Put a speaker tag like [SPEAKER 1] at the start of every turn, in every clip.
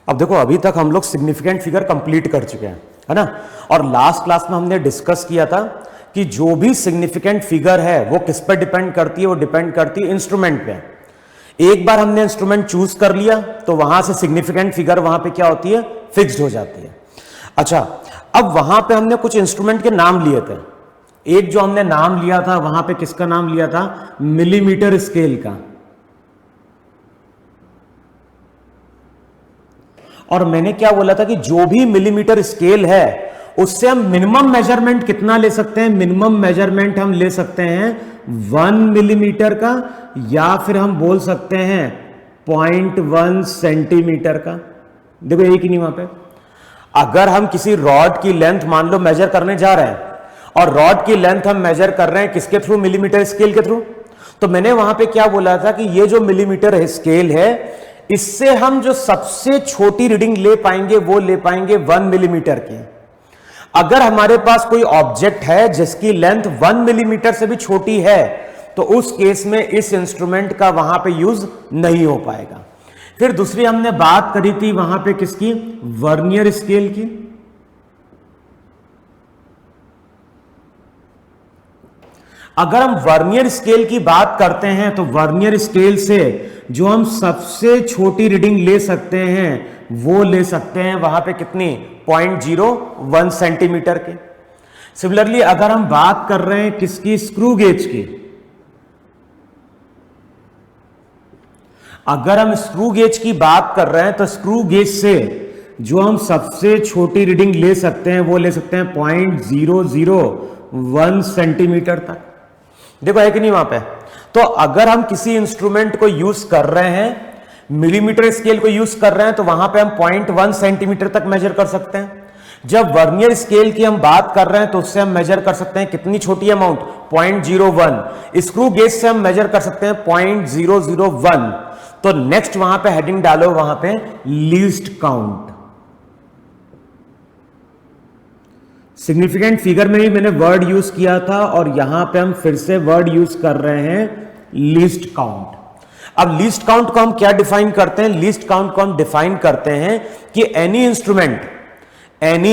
[SPEAKER 1] अब देखो अभी तक हम लोग सिग्निफिकेंट फिगर कंप्लीट कर चुके हैं, है ना। और लास्ट क्लास में हमने डिस्कस किया था कि जो भी सिग्निफिकेंट फिगर है वो किस पर डिपेंड करती है, वो डिपेंड करती है इंस्ट्रूमेंट पे। एक बार हमने इंस्ट्रूमेंट चूज कर लिया तो वहां से सिग्निफिकेंट फिगर वहां पे क्या होती है, फिक्स्ड हो जाती है। अच्छा, अब वहां पे हमने कुछ इंस्ट्रूमेंट के नाम लिए थे। एक जो हमने नाम लिया था वहां पे किसका नाम लिया था, मिलीमीटर स्केल का। और मैंने क्या बोला था कि जो भी मिलीमीटर स्केल है उससे हम मिनिमम मेजरमेंट कितना ले सकते हैं, मिनिमम मेजरमेंट हम ले सकते हैं 1 मिलीमीटर का, या फिर हम बोल सकते हैं 0.1 सेंटीमीटर का। देखो एक ही नहीं वहां पे, अगर हम किसी रॉड की लेंथ मान लो मेजर करने जा रहे हैं और रॉड की लेंथ हम मेजर कर रहे हैं किसके थ्रू, मिलीमीटर स्केल के थ्रू, तो मैंने वहां पे क्या बोला था कि ये जो मिलीमीटर स्केल है इससे हम जो सबसे छोटी रीडिंग ले पाएंगे वो ले पाएंगे 1 मिलीमीटर की। अगर हमारे पास कोई ऑब्जेक्ट है जिसकी लेंथ 1 मिलीमीटर से भी छोटी है तो उस केस में इस इंस्ट्रूमेंट का वहां पे यूज नहीं हो पाएगा। फिर दूसरी हमने बात करी थी वहां पे किसकी, वर्नियर स्केल की। अगर हम वर्नियर स्केल की बात करते हैं तो वर्नियर स्केल से जो हम सबसे छोटी रीडिंग ले सकते हैं वो ले सकते हैं वहां पे कितनी, 0.01 सेंटीमीटर के। सिमिलरली अगर हम बात कर रहे हैं किसकी, स्क्रू गेज की, अगर हम स्क्रू गेज की बात कर रहे हैं तो स्क्रू गेज से जो हम सबसे छोटी रीडिंग ले सकते हैं वो ले सकते हैं 0.001 सेंटीमीटर तक। देखो है कि नहीं वहां पे। तो अगर हम किसी इंस्ट्रूमेंट को यूज कर रहे हैं, मिलीमीटर स्केल को यूज कर रहे हैं, तो वहां पे हम 0.1 सेंटीमीटर तक मेजर कर सकते हैं। जब वर्नियर स्केल की हम बात कर रहे हैं तो उससे हम मेजर कर सकते हैं कितनी छोटी अमाउंट, 0.01। स्क्रू गेज से हम मेजर कर सकते हैं 0.001। तो नेक्स्ट वहां पे हेडिंग डालो, वहां पे लीस्ट काउंट। सिग्निफिकेंट फिगर में ही मैंने वर्ड यूज किया था और यहां पे हम फिर से वर्ड यूज कर रहे हैं लीस्ट काउंट। अब लीस्ट काउंट को हम क्या डिफाइन करते हैं, लीस्ट काउंट को हम डिफाइन करते हैं कि any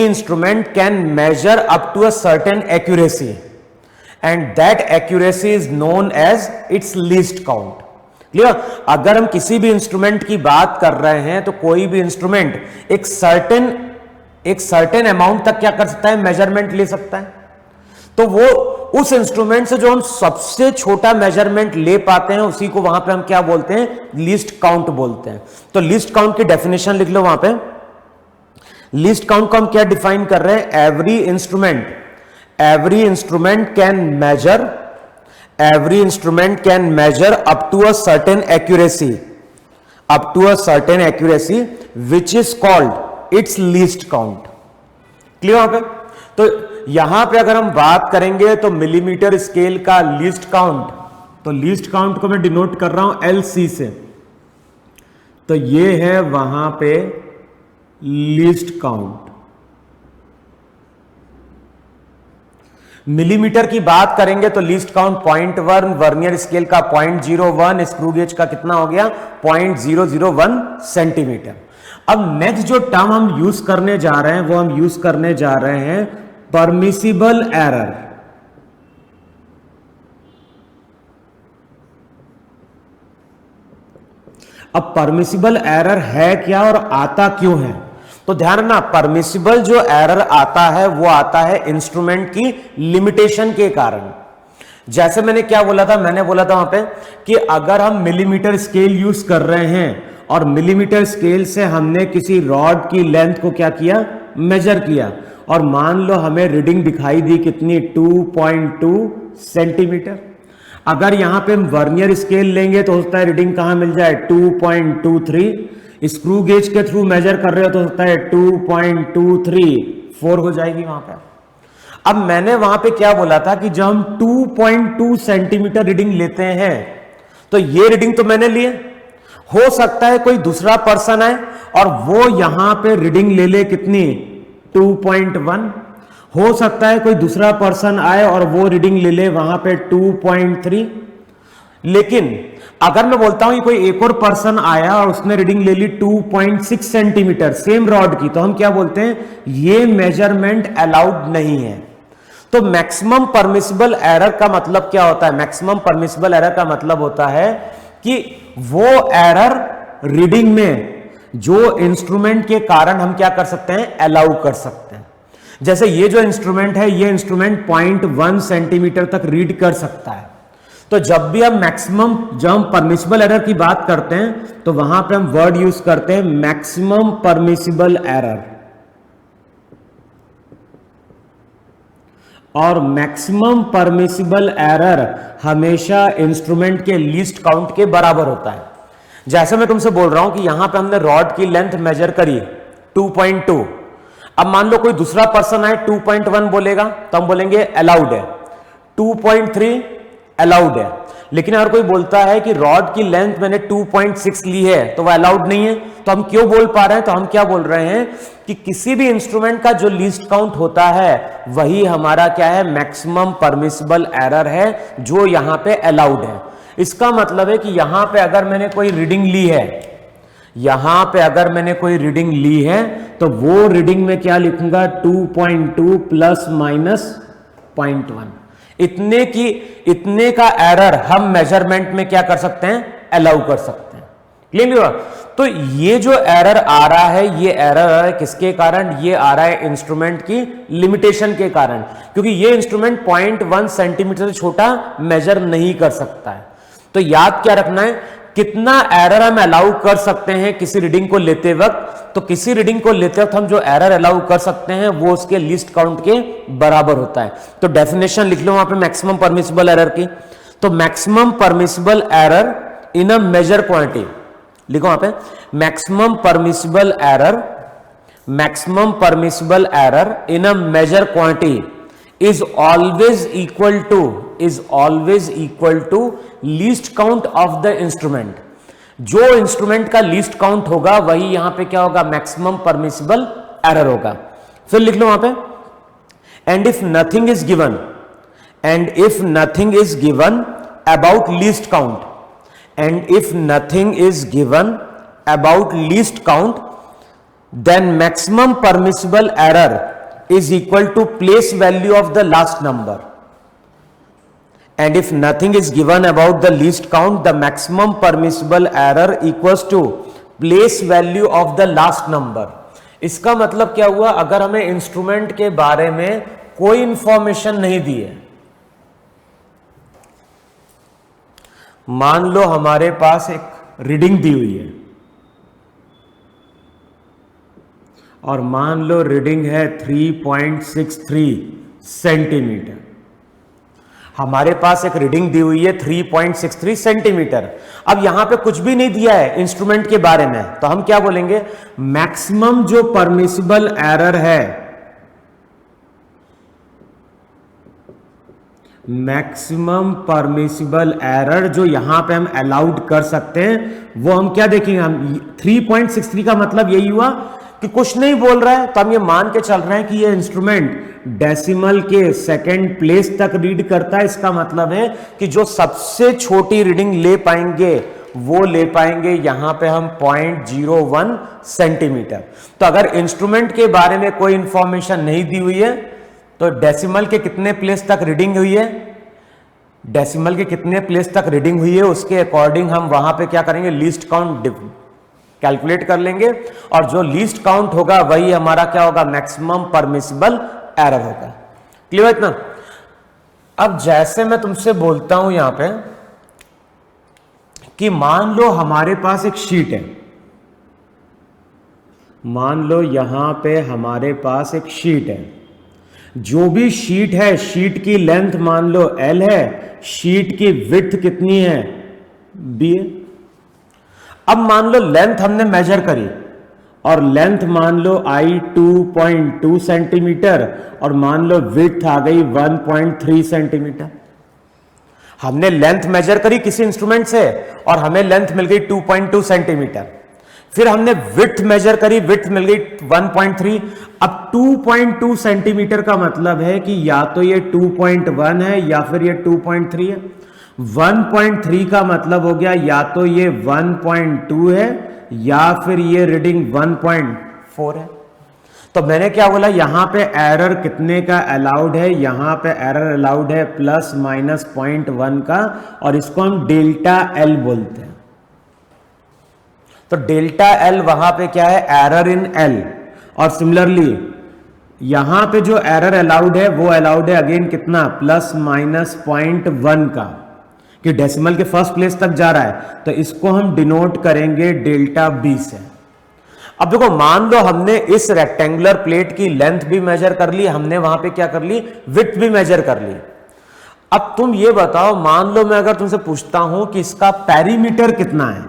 [SPEAKER 1] instrument can measure up to a certain accuracy and that accuracy is known as its least count. Clear. अगर हम किसी भी इंस्ट्रूमेंट की बात कर रहे हैं तो कोई भी इंस्ट्रूमेंट एक सर्टेन अमाउंट तक क्या कर सकता है, मेजरमेंट ले सकता है। तो वो उस इंस्ट्रूमेंट से जो हम सबसे छोटा मेजरमेंट ले पाते हैं उसी को वहां पे हम क्या बोलते हैं, लीस्ट काउंट बोलते हैं। तो लीस्ट काउंट की डेफिनेशन लिख लो वहां पे। लीस्ट काउंट को हम क्या डिफाइन कर रहे हैं, every instrument can measure up to a certain accuracy which is called its least count. Clear वहां पे। तो यहां पे अगर हम बात करेंगे तो मिलीमीटर स्केल का लीस्ट काउंट, तो लीस्ट काउंट को मैं डिनोट कर रहा हूं LC से, तो ये है वहां पे लीस्ट काउंट। मिलीमीटर की बात करेंगे तो लीस्ट काउंट 0.1, वर्नियर स्केल का 0.01, स्क्रू गेज का कितना हो गया 0.001 सेंटीमीटर। अब नेक्स्ट जो टर्म हम यूज करने जा रहे हैं वो हम यूज करने जा रहे हैं परमिसिबल एरर। अब परमिसिबल एरर है क्या और आता क्यों है, तो ध्यान रखना, परमिसिबल जो एरर आता है वो आता है इंस्ट्रूमेंट की लिमिटेशन के कारण। जैसे मैंने क्या बोला था, मैंने बोला था वहां पे कि अगर हम मिलीमीटर स्केल यूज कर रहे हैं और मिलीमीटर स्केल से हमने किसी रॉड की लेंथ को क्या किया, मेजर किया, और मान लो हमें रीडिंग दिखाई दी कितनी, 2.2 सेंटीमीटर। अगर यहां पे हम वर्नियर स्केल लेंगे तो होता है रीडिंग कहां मिल जाए, 2.23। स्क्रू गेज के थ्रू मेजर कर रहे हो तो होता है 2.234 हो जाएगी वहां पे। अब मैंने वहां पे क्या बोला था कि जब हम 2.2 सेंटीमीटर रीडिंग लेते हैं तो ये रीडिंग तो मैंने लिए, हो सकता है कोई दूसरा पर्सन आए और वो यहां पे रीडिंग ले ले कितनी, 2.1। हो सकता है कोई दूसरा पर्सन आए और वो रीडिंग ले ले वहां पे 2.3। लेकिन अगर मैं बोलता हूं कि कोई एक और पर्सन आया और उसने रीडिंग ले ली 2.6 सेंटीमीटर सेम रॉड की, तो हम क्या बोलते हैं, ये मेजरमेंट अलाउड नहीं है। तो मैक्सिमम परमिसिबल एरर का मतलब क्या होता है, मैक्सिमम परमिसिबल एरर का मतलब होता है कि वो एरर रीडिंग में जो इंस्ट्रूमेंट के कारण हम क्या कर सकते हैं, अलाउ कर सकते हैं। जैसे ये जो इंस्ट्रूमेंट है, ये इंस्ट्रूमेंट 0.1 सेंटीमीटर तक रीड कर सकता है। तो जब भी हम मैक्सिमम, जब हम परमिसिबल एरर की बात करते हैं तो वहां पे हम वर्ड यूज करते हैं मैक्सिमम परमिसिबल एरर। और मैक्सिमम परमिसिबल एरर हमेशा इंस्ट्रूमेंट के लीस्ट काउंट के बराबर होता है। जैसे मैं तुमसे बोल रहा हूं कि यहां पे हमने रॉड की लेंथ मेजर करी 2.2, अब मान लो कोई दूसरा पर्सन आए 2.1 बोलेगा तो हम बोलेंगे अलाउड है, 2.3 अलाउड है। लेकिन अगर कोई बोलता है कि रॉड की लेंथ मैंने 2.6 ली है तो वह अलाउड नहीं है, तो हम क्यों बोल पा रहे हैं, तो हम क्या बोल रहे हैं कि किसी भी इंस्ट्रूमेंट का जो लीस्ट काउंट होता है वही हमारा क्या है, मैक्सिमम परमिसिबल एरर है जो यहां पे अलाउड है। इसका मतलब है कि यहां पे अगर मैंने कोई रीडिंग ली है, यहां पे अगर मैंने कोई रीडिंग ली है तो वो रीडिंग में क्या लिखूंगा, 2.2 प्लस माइनस 0.1। इतने का एरर हम मेजरमेंट में क्या कर सकते हैं, अलाउ कर सकते हैं। क्लियर हुआ? तो ये जो एरर आ रहा है, ये एरर आ रहा है किसके कारण, ये आ रहा है इंस्ट्रूमेंट की लिमिटेशन के कारण, क्योंकि ये इंस्ट्रूमेंट 0.1 सेंटीमीटर से छोटा मेजर नहीं कर सकता है। तो याद क्या रखना है, कितना एरर हम अलाउ कर सकते हैं किसी रीडिंग को लेते वक्त। तो किसी रीडिंग को लेते वक्त हम जो एरर अलाउ कर सकते हैं वो उसके लीस्ट काउंट के बराबर होता है। तो डेफिनेशन लिख लो वहां पे मैक्सिमम परमिसिबल एरर की। तो maximum permissible error in a measure quantity, लिखो वहां पे maximum permissible error, maximum permissible error in a measure quantity is always equal to least count of the instrument. जो इंस्ट्रूमेंट का लीस्ट काउंट होगा वही यहां पे क्या होगा, मैक्सिमम परमिसिबल एरर होगा। फिर लिख लो वहां पे, and if nothing is given about least count, and if nothing is given about least count, then maximum permissible error is equal to place value of the last number. And if nothing is given about the least count, the maximum permissible error equals to place value of the last number. इसका मतलब क्या हुआ, अगर हमें instrument के बारे में कोई इंफॉर्मेशन नहीं दी है, मान लो हमारे पास एक रीडिंग दी हुई है और मान लो रीडिंग है 3.63 सेंटीमीटर। हमारे पास एक रीडिंग दी हुई है 3.63 सेंटीमीटर। अब यहां पे कुछ भी नहीं दिया है इंस्ट्रूमेंट के बारे में, तो हम क्या बोलेंगे, मैक्सिमम जो परमिसिबल एरर है, मैक्सिमम परमिसिबल एरर जो यहां पे हम अलाउड कर सकते हैं वो हम क्या देखेंगे, हम 3.63 का मतलब यही हुआ कि कुछ नहीं बोल रहा है, तो हम ये मान के चल रहे हैं कि ये इंस्ट्रूमेंट डेसिमल के सेकंड प्लेस तक रीड करता है। इसका मतलब है कि जो सबसे छोटी रीडिंग ले पाएंगे वो ले पाएंगे यहां पे हम 0.01 सेंटीमीटर। तो अगर इंस्ट्रूमेंट के बारे में कोई इंफॉर्मेशन नहीं दी हुई है तो डेसिमल के कितने प्लेस तक रीडिंग हुई है, डेसिमल के कितने प्लेस तक रीडिंग हुई है उसके अकॉर्डिंग हम वहां पे क्या करेंगे, लीस्ट काउंट कैलकुलेट कर लेंगे, और जो लीस्ट काउंट होगा वही हमारा क्या होगा, मैक्सिमम परमिसिबल एरर होगा। क्लियर है इतना? अब जैसे मैं तुमसे बोलता हूं यहां पे कि मान लो हमारे पास एक शीट है, मान लो यहां पे हमारे पास एक शीट है, जो भी शीट है, शीट की लेंथ मान लो L है, शीट की विड्थ कितनी है, B है। अब मान लो लेंथ हमने मेजर करी और लेंथ मान लो आई 2.2 सेंटीमीटर और मान लो विड्थ आ गई 1.3 सेंटीमीटर। हमने लेंथ मेजर करी किसी इंस्ट्रूमेंट से और हमें लेंथ मिल गई 2.2 सेंटीमीटर। फिर हमने विड्थ मेजर करी, विड्थ मिल गई 1.3। अब 2.2 सेंटीमीटर का मतलब है कि या तो ये 2.1 है या फिर ये 2.3 है। 1.3 का मतलब हो गया या तो ये 1.2 है या फिर ये रीडिंग 1.4 है। तो मैंने क्या बोला, यहां पे एरर कितने का अलाउड है, यहां पे एरर अलाउड है प्लस माइनस 0.1 का, और इसको हम डेल्टा एल बोलते हैं। तो डेल्टा एल वहां पे क्या है, एरर इन एल। और सिमिलरली यहां पे जो एरर अलाउड है वो अलाउड है अगेन कितना, प्लस माइनस 0.1 का, कि डेसिमल के फर्स्ट प्लेस तक जा रहा है, तो इसको हम डिनोट करेंगे डेल्टा बी से। अब देखो, मान लो हमने इस रेक्टेंगुलर प्लेट की लेंथ भी मेजर कर ली, हमने वहां पे क्या कर ली, विड्थ भी मेजर कर ली। अब तुम ये बताओ, मान लो मैं अगर तुमसे पूछता हूं कि इसका पेरीमीटर कितना है,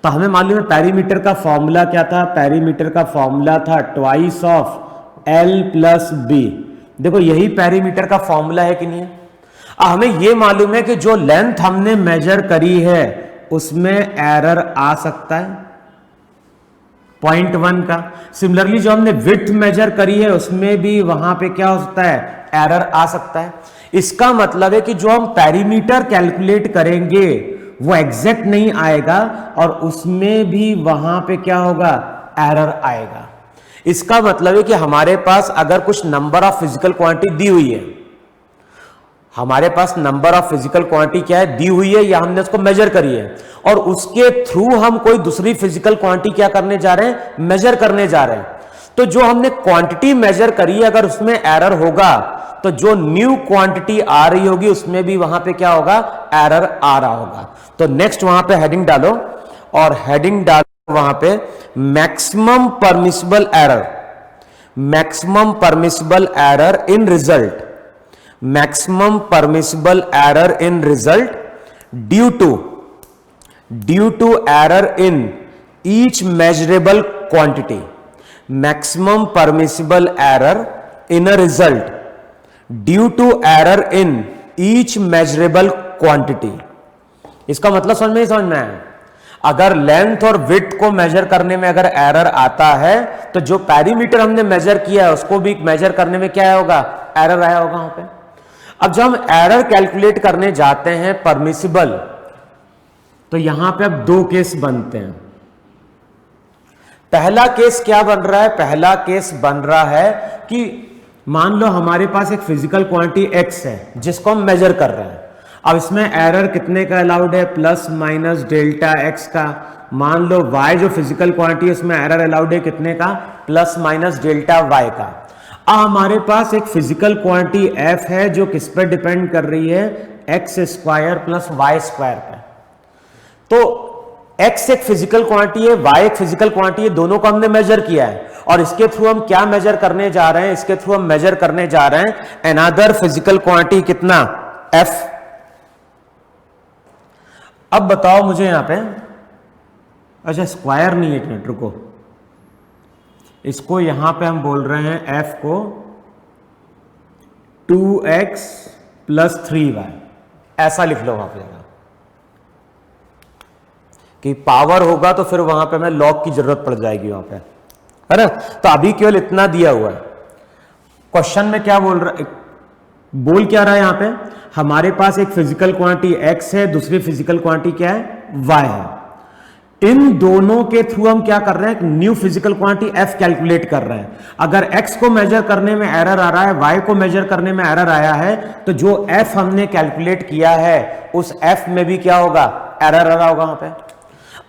[SPEAKER 1] तो हमें मालूम है पेरीमीटर का फॉर्मूला क्या था, पेरीमीटर का फॉर्मूला था twice of L plus B. देखो यही पेरीमीटर का फॉर्मूला है कि नहीं है। हमें यह मालूम है कि जो लेंथ हमने मेजर करी है उसमें एरर आ सकता है 0.1 का। सिमिलरली जो हमने विड्थ मेजर करी है उसमें भी वहां पे क्या हो सकता है, एरर आ सकता है। इसका मतलब है कि जो हम पेरीमीटर कैलकुलेट करेंगे वो एग्जैक्ट नहीं आएगा और उसमें भी वहां पे क्या होगा, एरर आएगा। इसका मतलब है कि हमारे पास अगर कुछ नंबर ऑफ फिजिकल क्वांटिटी दी हुई है, हमारे पास नंबर ऑफ फिजिकल क्वांटिटी क्या है, दी हुई है या हमने उसको मेजर करी है, और उसके थ्रू हम कोई दूसरी फिजिकल क्वांटिटी क्या करने जा रहे हैं, मेजर करने जा रहे हैं। तो जो हमने क्वांटिटी मेजर करी है अगर उसमें एरर होगा तो जो न्यू क्वांटिटी आ रही होगी उसमें भी वहां पे क्या होगा, एरर आ रहा होगा। तो नेक्स्ट वहां पे हेडिंग डालो, और हेडिंग डालो वहां पे maximum permissible error, maximum permissible error in result, maximum permissible error in result due to error in each measurable quantity, maximum permissible error in a result due to error in each measurable quantity. इसका मतलब समझ में ही समझ में आया। अगर length और width को मेजर करने में अगर एरर आता है तो जो पेरीमीटर हमने मेजर किया है उसको भी मेजर करने में क्या होगा, एरर आया होगा वहां पे। अब जब हम एरर कैलकुलेट करने जाते हैं परमिसिबल, तो यहां पे अब दो केस बनते हैं। पहला केस क्या बन रहा है, पहला केस बन रहा है कि मान लो हमारे पास एक फिजिकल क्वांटिटी x है जिसको हम मेजर कर रहे हैं। अब इसमें एरर कितने का अलाउड है, प्लस माइनस डेल्टा x का। मान लो y जो फिजिकल क्वांटिटी है उसमें एरर अलाउड है कितने का, प्लस माइनस डेल्टा y का। अब हमारे पास एक फिजिकल क्वांटिटी f है जो किस पर डिपेंड कर रही है, x square plus Y square पे। तो x एक फिजिकल क्वांटिटी है, y एक फिजिकल क्वांटिटी है, दोनों को हमने मेजर किया है, और इसके थ्रू हम क्या मेजर करने जा रहे हैं, इसके थ्रू हम मेजर करने जा रहे हैं अनदर फिजिकल क्वांटिटी कितना, f। अब बताओ मुझे यहां पे, अच्छा स्क्वायर नहीं है, एक मिनट रुको, इसको यहां पे हम बोल रहे हैं f को 2x प्लस 3y, ऐसा लिख लो वहां पे कि पावर होगा तो फिर वहां पे हमें लॉग की जरूरत पड़ जाएगी वहां पे, है ना। तो अभी केवल इतना दिया हुआ है। क्वेश्चन में क्या बोल रहा है, बोल क्या रहा है यहां पे, हमारे पास एक फिजिकल क्वांटिटी x है, दूसरी फिजिकल क्वांटिटी क्या है, y है। इन दोनों के थ्रू हम क्या कर रहे हैं, new physical quantity f calculate कर रहे हैं। अगर x को मेजर करने में एरर आ रहा है, y को मेजर करने में एरर आया है, तो जो f हमने कैलकुलेट किया है उस f में भी क्या होगा, एरर आ रहा होगा वहां पे।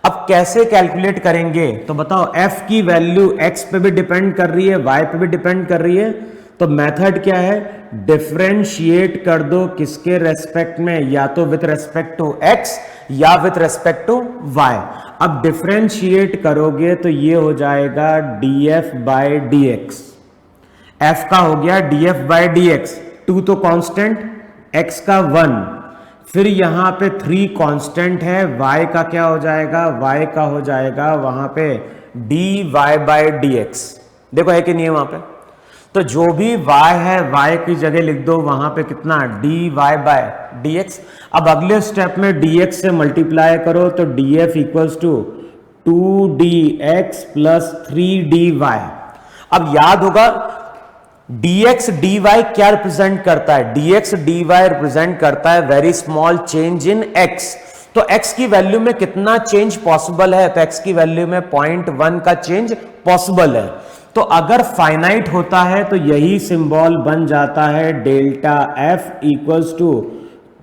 [SPEAKER 1] अब कैसे कैलकुलेट करेंगे, तो बताओ f की वैल्यू x पे भी डिपेंड कर रही है, y पे भी डिपेंड कर रही है। तो मेथड क्या है, डिफरेंशिएट कर दो किसके रेस्पेक्ट में, या तो विथ रेस्पेक्ट टू x या विथ रेस्पेक्ट टू y। अब डिफरेंशिएट करोगे तो ये हो जाएगा df बाय dx, f का हो गया df बाय dx, 2 तो कांस्टेंट, x का 1, फिर यहां पे 3 कांस्टेंट है, y का क्या हो जाएगा, y का हो जाएगा वहां पे dy बाय dx। देखो है कि नहीं है वहां पे, तो जो भी y है y की जगह लिख दो वहां पे कितना, dy बाय dx। अब अगले स्टेप में dx से मल्टीप्लाई करो तो df equals to 2dx plus 3dy। अब याद होगा dx dy क्या रिप्रेजेंट करता है? dx dy रिप्रेजेंट करता है very small change in x। तो x की वैल्यू में कितना चेंज पॉसिबल है? तो x की वैल्यू में 0.1 का चेंज पॉसिबल है। तो अगर फाइनाइट होता है तो यही सिंबल बन जाता है delta f equals to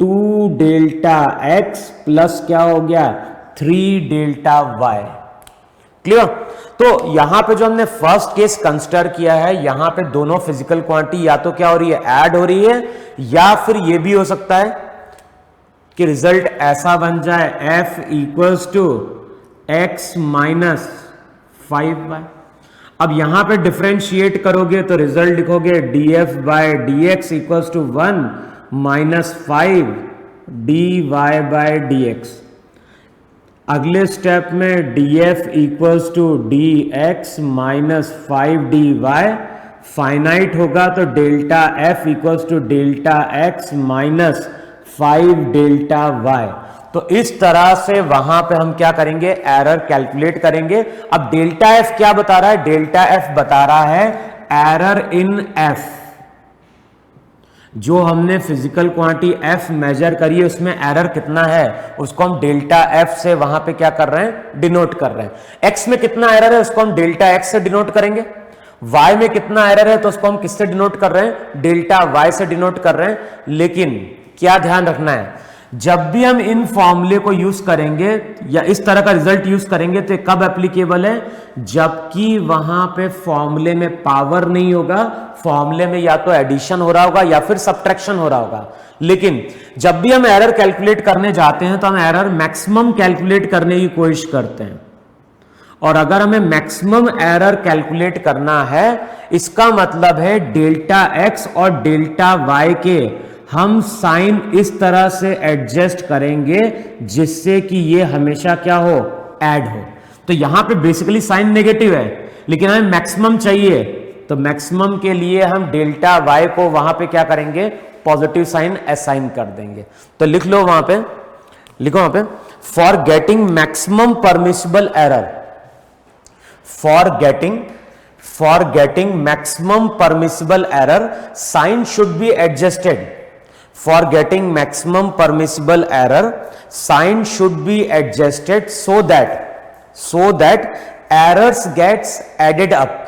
[SPEAKER 1] 2 delta x plus क्या हो गया 3 डेल्टा y। क्लियर? तो यहां पे जो हमने फर्स्ट केस कंसिडर किया है, यहां पे दोनों फिजिकल क्वांटिटी या तो क्या हो रही है, ऐड हो रही है, या फिर यह भी हो सकता है कि रिजल्ट ऐसा बन जाए f equals to x minus 5y। अब यहां पे डिफरेंशिएट करोगे तो रिजल्ट लिखोगे df by dx equals to 1 minus 5 dy by dx। अगले स्टेप में df equals to dx minus 5 dy। Finite होगा तो delta f equals to delta x minus 5 delta y। तो इस तरह से वहां पे हम क्या करेंगे, एरर कैलकुलेट करेंगे। अब डेल्टा f क्या बता रहा है? डेल्टा f बता रहा है एरर इन f। जो हमने फिजिकल क्वांटिटी f मेजर करी है उसमें एरर कितना है, उसको हम डेल्टा f से वहां पे क्या कर रहे हैं, डिनोट कर रहे हैं। x में कितना एरर है उसको हम डेल्टा x से डिनोट करेंगे। y में कितना एरर है तो उसको हम किससे डिनोट कर रहे हैं, डेल्टा y से डिनोट कर रहे हैं। लेकिन क्या ध्यान रखना है, जब भी हम इन फॉर्मूले को यूज करेंगे या इस तरह का रिजल्ट यूज करेंगे तो कब एप्लीकेबल है, जबकि वहां पे फॉर्मूले में पावर नहीं होगा, फॉर्मूले में या तो एडिशन हो रहा होगा या फिर सब्ट्रैक्शन हो रहा होगा। लेकिन जब भी हम एरर कैलकुलेट करने जाते हैं तो हम एरर मैक्सिमम कैलकुलेट करने की कोशिश करते हैं। और अगर हमें मैक्सिमम एरर कैलकुलेट करना है, इसका मतलब है डेल्टा x और डेल्टा y के हम साइन इस तरह से एडजस्ट करेंगे जिससे कि ये हमेशा क्या हो, ऐड हो। तो यहां पे बेसिकली साइन नेगेटिव है लेकिन हमें मैक्सिमम चाहिए, तो मैक्सिमम के लिए हम डेल्टा y को वहां पे क्या करेंगे, पॉजिटिव साइन असाइन कर देंगे। तो लिख लो वहां पे, लिखो वहां पे, for getting maximum permissible error, for getting maximum permissible error, sign should be adjusted. For getting maximum permissible error, sign should be adjusted so that errors gets added up,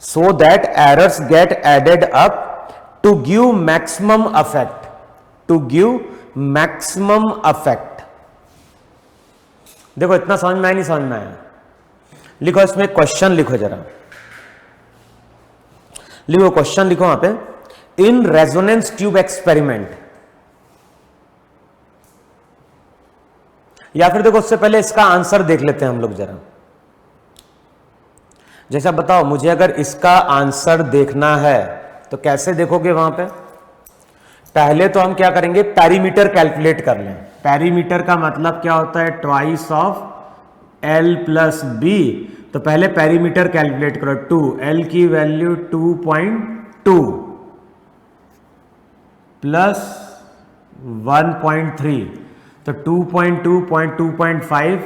[SPEAKER 1] so that errors get added up to give maximum effect, to give maximum effect। देखो इतना समझ में आया, नहीं समझ में आया? लिखो इसमें क्वेश्चन लिखो जरा, लिखो क्वेश्चन लिखो वहां पे, इन रेजोनेंस ट्यूब एक्सपेरिमेंट, या फिर देखो उससे पहले इसका आंसर देख लेते हैं हम लोग जरा। जैसा बताओ मुझे, अगर इसका आंसर देखना है तो कैसे देखोगे वहां पे? पहले तो हम क्या करेंगे, पेरीमीटर कैलकुलेट कर लें। पेरीमीटर का मतलब क्या होता है, twice of L plus B. तो पहले पेरीमीटर कैलकुलेट करो, 2 L की वैल्यू 2.2 प्लस 1.3, तो 2.2.2.5,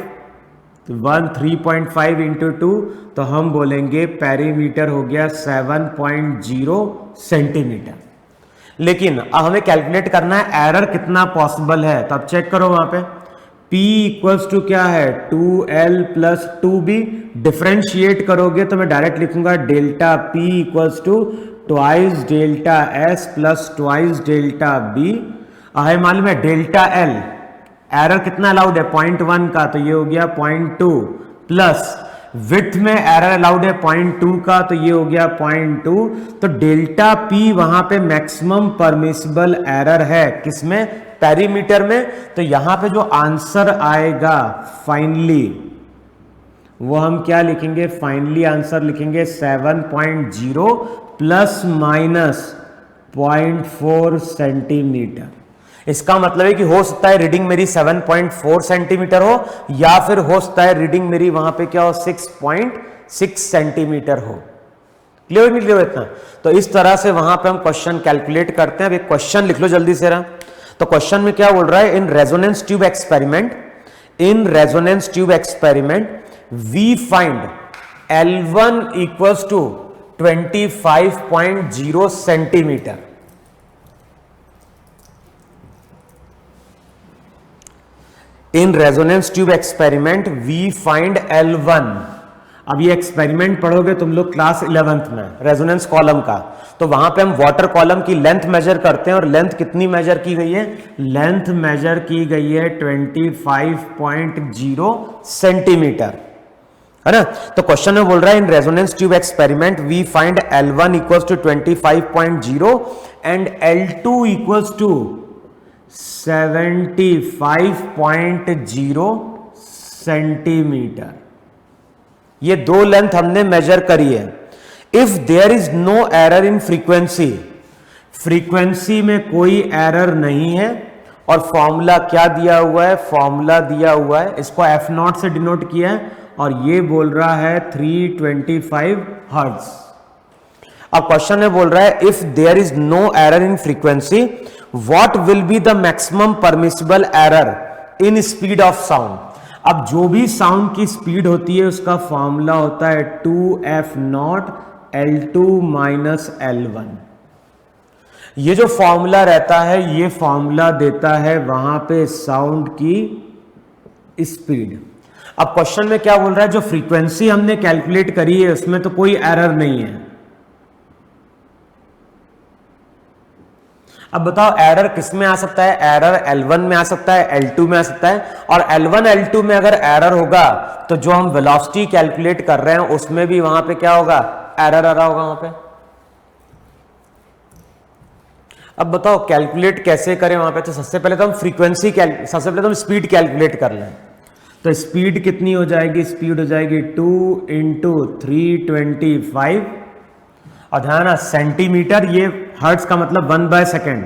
[SPEAKER 1] 3.5 इंटू 2, तो हम बोलेंगे पेरीमीटर हो गया 7.0 सेंटीमीटर। लेकिन अब हमें कैलकुलेट करना है एरर कितना पॉसिबल है, तो अब चेक करो वहां पे, P इक्वल्स टू क्या है, 2L प्लस 2B। डिफरेंशिएट करोगे तो मैं डायरेक्ट लिखूंगा delta P equals to twice delta S plus twice delta B। हमें मालूम है डेल्टा L एरर कितना अलाउड है, 0.1 का, तो ये हो गया 0.2 प्लस विड्थ में एरर अलाउड है 0.2 का, तो ये हो गया 0.2। तो डेल्टा P वहां पे मैक्सिमम परमिसिबल एरर है, किसमें, पेरीमीटर में। तो यहां पे जो आंसर आएगा फाइनली, वो हम क्या लिखेंगे, फाइनली आंसर लिखेंगे 7.0 प्लस माइनस 0.4 सेंटीमीटर। इसका मतलब है कि हो सकता है रीडिंग मेरी 7.4 सेंटीमीटर हो, या फिर हो सकता है रीडिंग मेरी वहां पे क्या हो, 6.6 सेंटीमीटर हो। क्लियर नहीं क्लियर इतना? तो इस तरह से वहां पे हम क्वेश्चन कैलकुलेट करते हैं। अब एक क्वेश्चन लिख लो जल्दी से रहा। तो क्वेश्चन में क्या बोल रहा है, in resonance tube experiment, in resonance tube experiment we find L1 equals to 25.0 centimetre. In resonance tube experiment we find L1। अब ये एक्सपेरिमेंट पढ़ोगे तुम लोग क्लास 11th में, रेजोनेंस कॉलम का, तो वहां पे हम वाटर कॉलम की लेंथ मेजर करते हैं, और लेंथ कितनी मेजर की गई है? लेंथ मेजर की गई है 25.0 सेंटीमीटर, है ना। तो क्वेश्चन में बोल रहा है in resonance tube experiment we find L1 equals to 25.0 एंड L2 इक्वल्स टू 75.0 सेंटीमीटर। ये दो लेंथ हमने मेजर करी है। If there is no error in frequency, frequency में कोई एरर नहीं है, और फॉर्मूला क्या दिया हुआ है? फॉर्मूला दिया हुआ है, इसको F0 से डिनोट किया है, और ये बोल रहा है 325 हर्ट्ज। अब क्वेश्चन में बोल रहा है if there is no error in frequency what will be the maximum permissible error in speed of sound. अब जो भी साउंड की स्पीड होती है उसका फॉर्मूला होता है 2f0 L2 माइनस L1। ये जो फॉर्मूला रहता है ये फॉर्मूला देता है वहां पे साउंड की स्पीड। अब क्वेश्चन में क्या बोल रहा है? जो फ्रीक्वेंसी हमने कैलकुलेट करी है उसमें तो कोई एरर नहीं है। अब बताओ एरर किस में आ सकता है? एरर L1 में आ सकता है, L2 में आ सकता है, और L1 L2 में अगर एरर होगा तो जो हम वेलोसिटी कैलकुलेट कर रहे हैं उसमें भी वहां पे क्या होगा? एरर आ रहा होगा वहां पे। अब बताओ कैलकुलेट कैसे करें वहां पे? तो सबसे पहले तो हम सबसे पहले तो हम स्पीड कैलकुलेट कर लें। तो स्पीड कितनी हो जाएगी? स्पीड हो जाएगी 2 × 325, और ध्यान सेंटीमीटर, ये हर्ट्ज का मतलब 1/सेकेंड,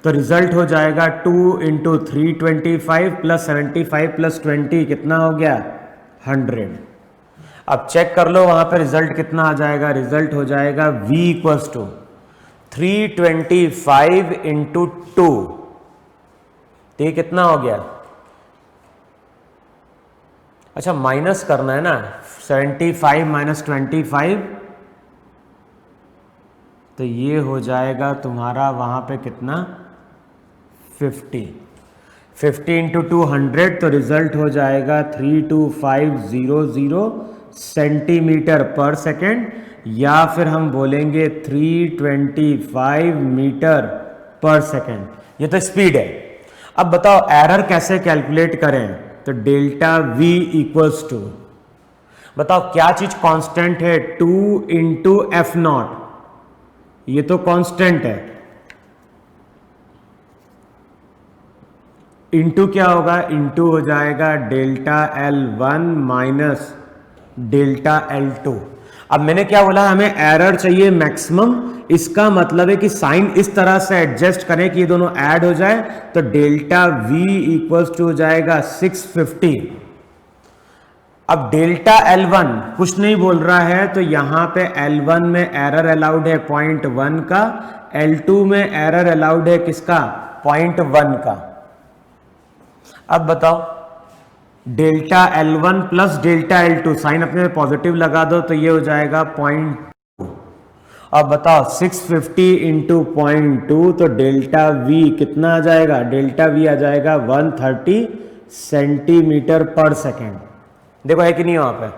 [SPEAKER 1] तो रिजल्ट हो जाएगा 2 × 325 प्लस 75 प्लस 20 कितना हो गया? 100। अब चेक कर लो वहां पे रिजल्ट कितना आ जाएगा। रिजल्ट हो जाएगा V इक्वल्स टू 325 × 2, तो ये कितना हो गया? अच्छा माइनस करना है ना, 75 माइनस 25, तो ये हो जाएगा तुम्हारा वहां पे कितना? 50 × 200, तो रिजल्ट हो जाएगा 32500 सेंटीमीटर पर सेकेंड, या फिर हम बोलेंगे 325 मीटर पर सेकेंड। ये तो स्पीड है। अब बताओ एरर कैसे कैलकुलेट करें? तो डेल्टा V इक्वल्स टू, बताओ क्या चीज कांस्टेंट है? 2 × F0, ये तो कांस्टेंट है, इंटू क्या होगा? इंटू हो जाएगा delta L1 minus delta L2। अब मैंने क्या बोला? हमें एरर चाहिए मैक्सिमम, इसका मतलब है कि साइन इस तरह से एडजस्ट करें कि ये दोनों ऐड हो जाए, तो डेल्टा V इक्वल्स टू हो जाएगा 650। अब डेल्टा L1 कुछ नहीं बोल रहा है, तो यहां पे L1 में एरर अलाउड है 0.1 का, L2 में एरर अलाउड है किसका? 0.1 का। अब बताओ delta L1 plus delta L2, sign अपने में पॉजिटिव लगा दो तो ये हो जाएगा 0.2। अब बताओ 650 × 0.2, तो डेल्टा V कितना आ जाएगा? डेल्टा V आ जाएगा 130 सेंटीमीटर पर सेकेंड। देखो है कि नहीं वहां पे?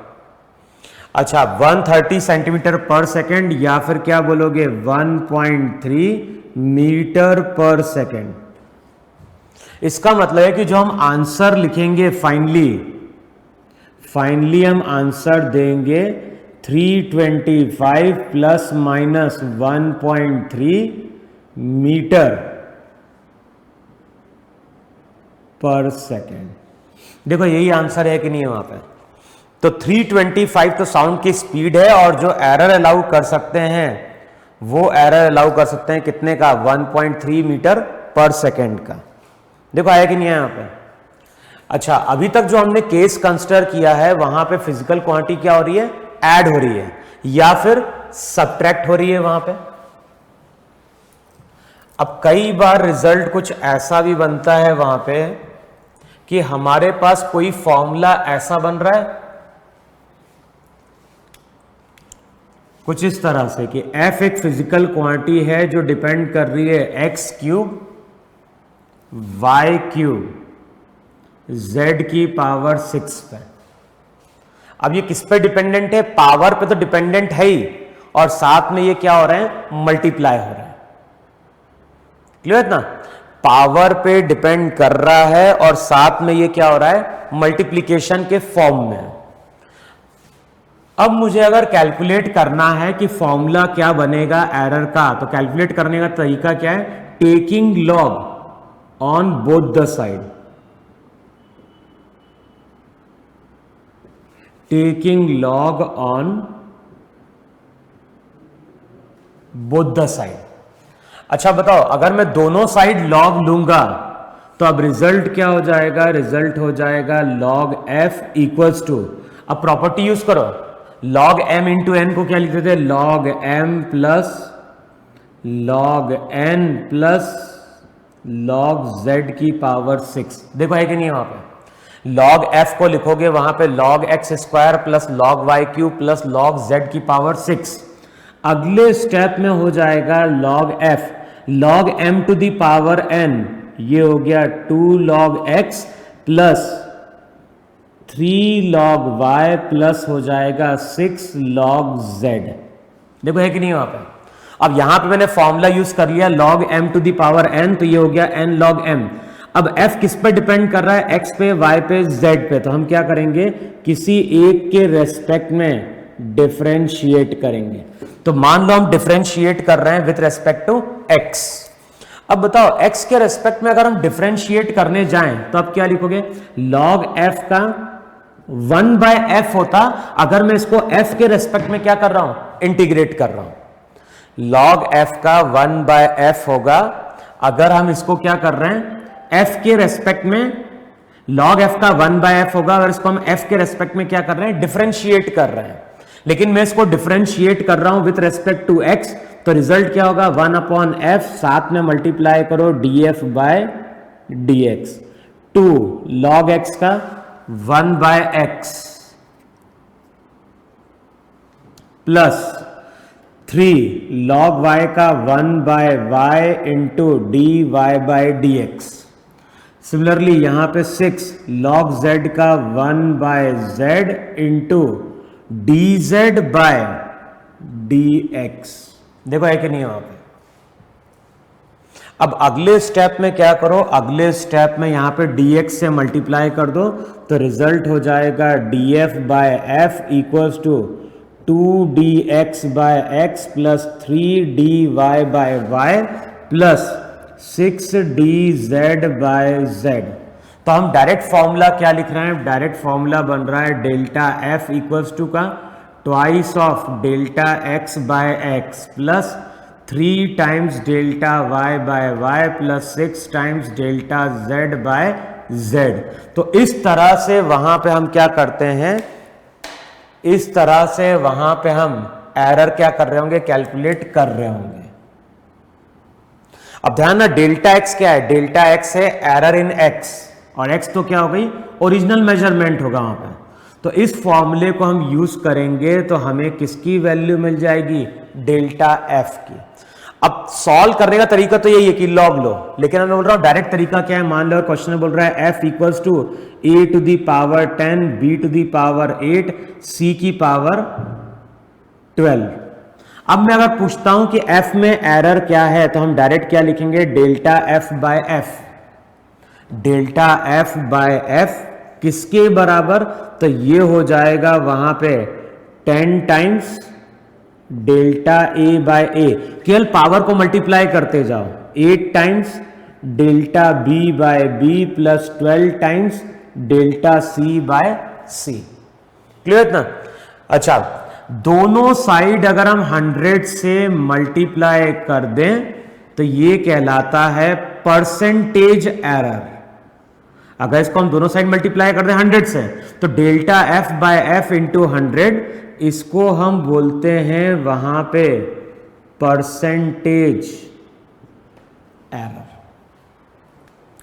[SPEAKER 1] अच्छा 130 सेंटीमीटर पर सेकेंड, या फिर क्या बोलोगे 1.3 मीटर पर सेकेंड। इसका मतलब है कि जो हम आंसर लिखेंगे फाइनली हम आंसर देंगे 325 प्लस माइनस 1.3 मीटर पर सेकेंड। देखो यही आंसर है कि नहीं है वहां पे? तो 325 तो साउंड की स्पीड है, और जो एरर अलाउ कर सकते हैं वो एरर अलाउ कर सकते हैं कितने का? 1.3 मीटर पर सेकेंड का। देखो आया कि नहीं है यहां पे? अच्छा अभी तक जो हमने केस कंसिडर किया है वहां पे फिजिकल क्वांटिटी क्या हो रही है? ऐड हो रही है, या फिर सब्ट्रैक्ट हो रही है वहां पे। अब कई बार रिजल्ट कुछ ऐसा भी बनता है वहां पे कि हमारे पास कोई फॉर्मूला ऐसा बन रहा है कुछ इस तरह से कि f एक फिजिकल क्वांटिटी है जो डिपेंड कर रही है x cube y cube z की पावर 6 पे। अब ये किस पे डिपेंडेंट है? पावर पे तो डिपेंडेंट है ही, और साथ में ये क्या हो रहा है? मल्टीप्लाई हो रहा है। क्लियर है ना? पावर पे डिपेंड कर रहा है और साथ में ये क्या हो रहा है? मल्टीप्लीकेशन के फॉर्म में। अब मुझे अगर कैलकुलेट करना है कि फॉर्मूला क्या बनेगा एरर का, तो कैलकुलेट करने का तरीका क्या है? Taking log on both the side, taking log on both the side. अच्छा बताओ, अगर मैं दोनों साइड लॉग लूंगा तो अब रिजल्ट क्या हो जाएगा? रिजल्ट हो जाएगा log f इक्वल्स टू, अब प्रॉपर्टी यूज करो, log m इंटू एन को क्या लिखते थे? log m plus log n plus log z की पावर 6। देखो है कि नहीं? वहां पे log f को लिखोगे वहां पे log x square plus log y cube plus log z की पावर 6। अगले स्टेप में हो जाएगा log f, log m to the power n, ये हो गया 2 log x plus 3 log y plus हो जाएगा 6 log z। देखो है कि नहीं वहां पे? अब यहां पे मैंने फॉर्मूला यूज कर लिया log m to the power n, तो ये हो गया n log m। अब f किस पे डिपेंड कर रहा है? x पे, y पे, z पे। तो हम क्या करेंगे? किसी एक के रेस्पेक्ट में डिफरेंशिएट करेंगे। तो मान लो हम डिफरेंशिएट कर रहे हैं विथ रेस्पेक्ट टू x। अब बताओ x के रेस्पेक्ट में अगर हम डिफरेंशिएट करने जाएं तो अब क्या लिखोगे? log f का 1 बाय f होता, अगर मैं इसको f के रेस्पेक्ट में क्या कर रहा हूं? इंटीग्रेट कर रहा हूं। log f का 1 बाय f होगा, अगर हम इसको क्या कर रहे हैं? f के रेस्पेक्ट में log f का 1 बाय f होगा, अगर इसको हम f के रेस्पेक्ट में क्या कर रहे हैं? डिफरेंशिएट कर रहे हैं। लेकिन मैं इसको डिफरेंशिएट कर रहा हूं विथ रेस्पेक्ट टू x, तो रिजल्ट क्या होगा? 1 अपॉन f, साथ में मल्टीप्लाई करो df by dx, 2 log x का 1 by x plus 3 log y का 1 by y into dy by dx। Similarly यहां पे 6 log z का 1 by z into dz by dx। देखो है कि नहीं वहां पे? अब अगले स्टेप में क्या करो? अगले स्टेप में यहां पे dx से मल्टीप्लाई कर दो, तो रिजल्ट हो जाएगा df by f equals to 2dx by x plus 3dy by y plus 6dz by z। तो हम डायरेक्ट फॉर्मूला क्या लिख रहे हैं? डायरेक्ट फॉर्मूला बन रहा है डेल्टा f इक्वल्स टू का twice of delta x by x plus 3 times delta y by y plus 6 times delta z by z। तो इस तरह से वहां पे हम क्या करते हैं? इस तरह से वहां पे हम एरर क्या कर रहे होंगे? कैलकुलेट कर रहे होंगे। अब ध्यान ना, डेल्टा x क्या है? डेल्टा x है एरर इन x, और x तो क्या हो गई? ओरिजिनल मेजरमेंट होगा वहां पे। तो इस फॉर्मूले को हम यूज करेंगे तो हमें किसकी वैल्यू मिल जाएगी? डेल्टा f की। अब सॉल्व करने का तरीका तो यही है कि लॉग लो, लेकिन मैं बोल रहा हूं डायरेक्ट तरीका क्या है? मान लो क्वेश्चन में बोल रहा है f equals to a to the power 10, b to the power 8, c की पावर 12। अब मैं अगर पूछता हूं कि f में एरर क्या है, तो हम डायरेक्ट क्या लिखेंगे? Delta f by f। Delta f by f किसके बराबर? तो ये हो जाएगा वहां पे 10 times delta a by a, केवल पावर को मल्टीप्लाई करते जाओ, 8 times delta b by b plus 12 times delta c by c। Clear ना? अच्छा, दोनों साइड अगर हम 100 से मल्टीप्लाई कर दें तो ये कहलाता है परसेंटेज एरर। अगर इसको हम दोनों साइड मल्टीप्लाई कर दें 100 से, तो delta f by f into 100, इसको हम बोलते हैं वहां पे परसेंटेज एरर।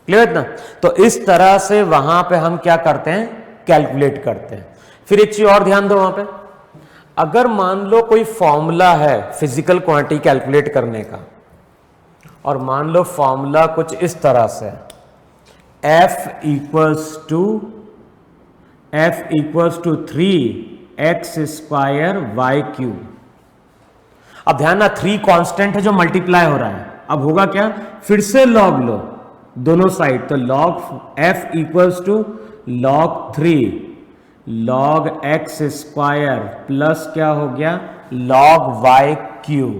[SPEAKER 1] क्लियर ना? तो इस तरह से वहां पे हम क्या करते हैं? कैलकुलेट करते हैं। फिर एक चीज और ध्यान दो वहां पे, अगर मान लो कोई फॉर्मूला है फिजिकल क्वांटिटी कैलकुलेट करने का, और मान लो फॉर्मूला कुछ इस तरह से, F equals to 3x² y³। अब ध्यान ना, 3 कांस्टेंट है जो मल्टीप्लाई हो रहा है। अब होगा क्या, फिर से लॉग लो दोनों साइड, तो log F equals to log 3 log x² plus क्या हो गया log y³।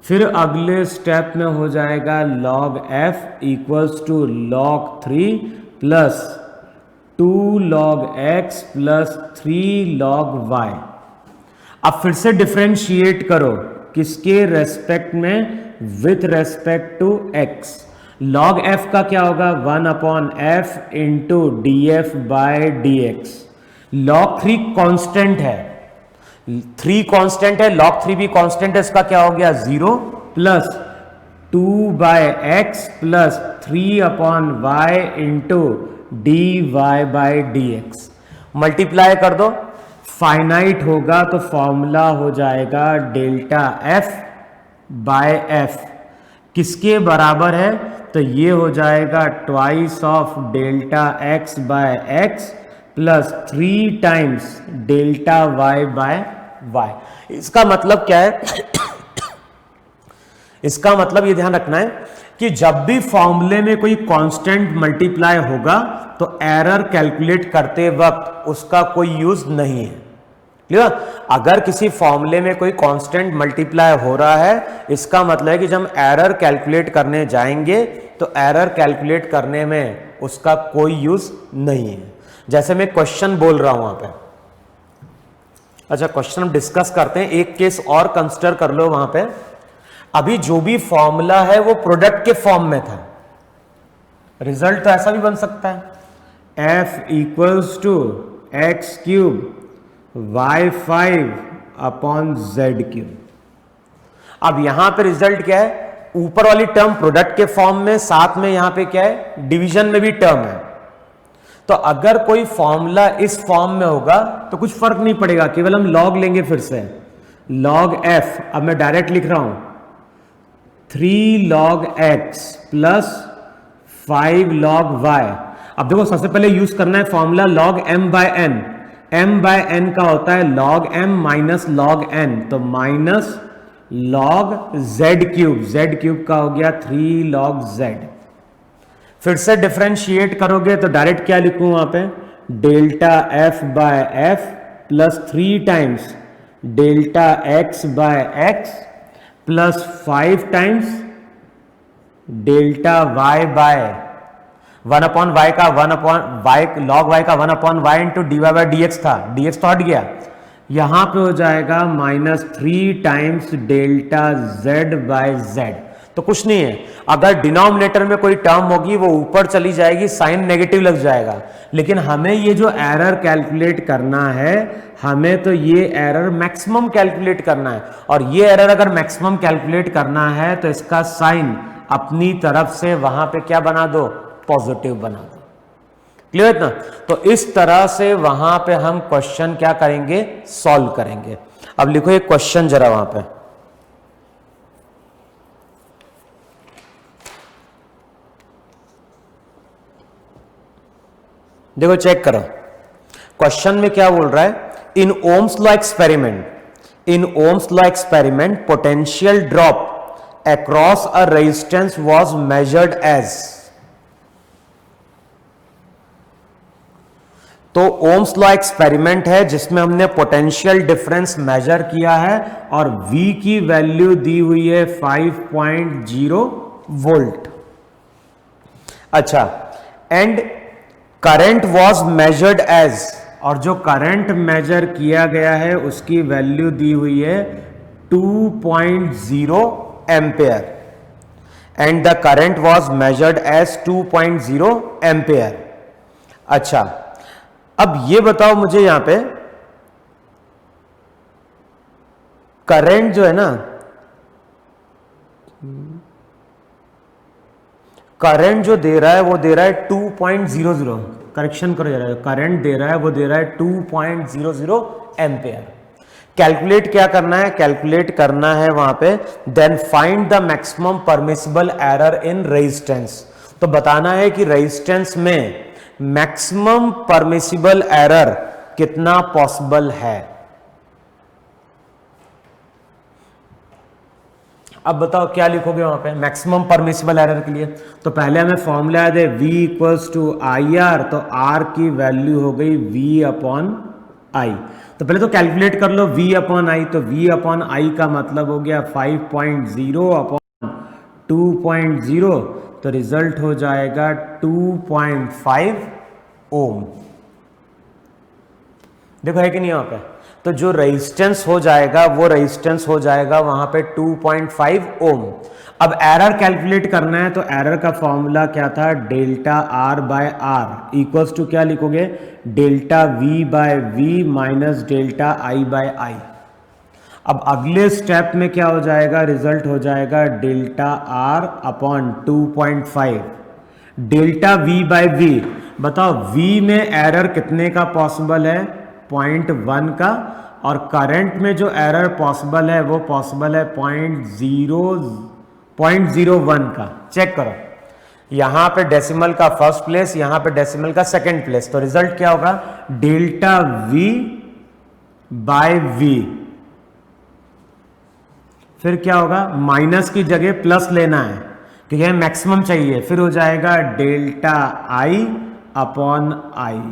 [SPEAKER 1] फिर अगले स्टेप में हो जाएगा log F equals to log 3 plus 2 log x plus 3 log y। अब फिर से डिफरेंशिएट करो, किसके रेस्पेक्ट में, with respect to x। log f का क्या होगा, 1/f into df by dx। log 3 constant है, 3 कांस्टेंट है, log 3 भी कांस्टेंट है, इसका क्या हो गया 0 plus 2/x plus 3/y into dy by dx। Multiply कर दो, फाइनाइट होगा तो फॉर्मूला हो जाएगा डेल्टा f बाय f, किसके बराबर है, तो ये हो जाएगा twice of delta x by x plus 3 times delta y by y। इसका मतलब क्या है इसका मतलब ये ध्यान रखना है कि जब भी फॉर्मूले में कोई कांस्टेंट मल्टीप्लाई होगा तो एरर कैलकुलेट करते वक्त उसका कोई यूज नहीं है। क्लियर? अगर किसी फॉर्मूले में कोई कांस्टेंट मल्टीप्लाई हो रहा है, इसका मतलब है कि जब हम एरर कैलकुलेट करने जाएंगे तो एरर कैलकुलेट करने में उसका कोई यूज नहीं है। जैसे मैं क्वेश्चन बोल रहा हूं वहां पे, अच्छा क्वेश्चन हम डिस्कस करते हैं, एक केस और कंसिडर कर लो। वहां पे अभी जो भी फॉर्मूला है वो प्रोडक्ट के फॉर्म में था, रिजल्ट तो ऐसा भी बन सकता है, f equals to x³ y5/z³। अब यहां पे रिजल्ट क्या है, ऊपर वाली टर्म प्रोडक्ट के फॉर्म में, साथ में यहां पे क्या है, डिवीजन में भी टर्म है। तो अगर कोई फॉर्मूला इस फॉर्म में होगा तो कुछ फर्क नहीं पड़ेगा, केवल हम लॉग लेंगे फिर से, log f। अब मैं डायरेक्ट लिख रहा हूं 3 log x plus 5 log y। अब देखो सबसे पहले यूज करना है formula log m by n। m by n का होता है log m minus log n, तो माइनस log z³, z³ का हो गया 3 log z। फिर से डिफरेंशिएट करोगे तो डायरेक्ट क्या लिखूं वहां पे, delta f by f plus 3 times delta x by x plus 5 times delta y by 1/y का 1/y log y का 1/y into dy by dx था, dx तो हट गया, यहां पे हो जाएगा -3 times delta z by z। तो कुछ नहीं है, अगर डिनोमिनेटर में कोई टर्म होगी वो ऊपर चली जाएगी, साइन नेगेटिव लग जाएगा, लेकिन हमें ये जो एरर कैलकुलेट करना है, हमें तो ये एरर मैक्सिमम कैलकुलेट करना है, और ये एरर अगर मैक्सिमम कैलकुलेट करना है तो इसका साइन अपनी तरफ से वहां पे क्या बना दो, पॉजिटिव बना दो। क्लियर है ना? तो इस तरह से वहां पे हम क्वेश्चन क्या करेंगे, सॉल्व करेंगे। अब लिखो एक क्वेश्चन जरा वहां पे, देखो चेक करो क्वेश्चन में क्या बोल रहा है, in Ohm's law experiment potential drop across a resistance was measured as. तो ओम्स लॉ एक्सपेरिमेंट है जिसमें हमने पोटेंशियल डिफरेंस मेजर किया है और V की वैल्यू दी हुई है 5.0 वोल्ट। अच्छा, and current was measured as, और जो करंट मेजर किया गया है उसकी वैल्यू दी हुई है 2.0 ampere, and the current was measured as 2.0 ampere. अच्छा, अब ये बताओ मुझे यहां पे करंट जो है ना, करंट जो दे रहा है वो दे रहा है 2.00, करेक्शन करो जरा, करंट दे रहा है वो दे रहा है 2.00 एम्पेयर। कैलकुलेट क्या करना है, कैलकुलेट करना है वहां पे, then find the maximum permissible error in resistance. तो बताना है कि रेजिस्टेंस में मैक्सिमम परमिसिबल एरर कितना पॉसिबल है। अब बताओ क्या लिखोगे वहां पे मैक्सिमम परमिसिबल एरर के लिए। तो पहले हमें फॉर्मूला याद है V equals to I R, तो R की वैल्यू हो गई V अपॉन I। तो पहले तो कैलकुलेट कर लो V अपॉन I, तो V अपॉन I का मतलब हो गया 5.0 अपॉन 2.0, तो रिजल्ट हो जाएगा 2.5 ओम। देखो है कि नहीं यहाँ पे, तो जो रेजिस्टेंस हो जाएगा वो रेजिस्टेंस हो जाएगा वहां पे 2.5 ओम। अब एरर कैलकुलेट करना है, तो एरर का फॉर्मूला क्या था, delta R by R equals to क्या लिखोगे, delta V by V minus delta I by I. अब अगले स्टेप में क्या हो जाएगा, रिजल्ट हो जाएगा delta R upon 2.5 delta V by V. बताओ वी में एरर कितने का पॉसिबल है, 0.1 का, और करंट में जो एरर पॉसिबल है वो पॉसिबल है 0.01 का। चेक करो, यहां पे डेसिमल का फर्स्ट प्लेस, यहां पे डेसिमल का सेकंड प्लेस, तो रिजल्ट क्या होगा, डेल्टा वी बाय वी, फिर क्या होगा, माइनस की जगह प्लस लेना है क्योंकि मैक्सिमम चाहिए, फिर हो जाएगा डेल्टा आई अपॉन आई।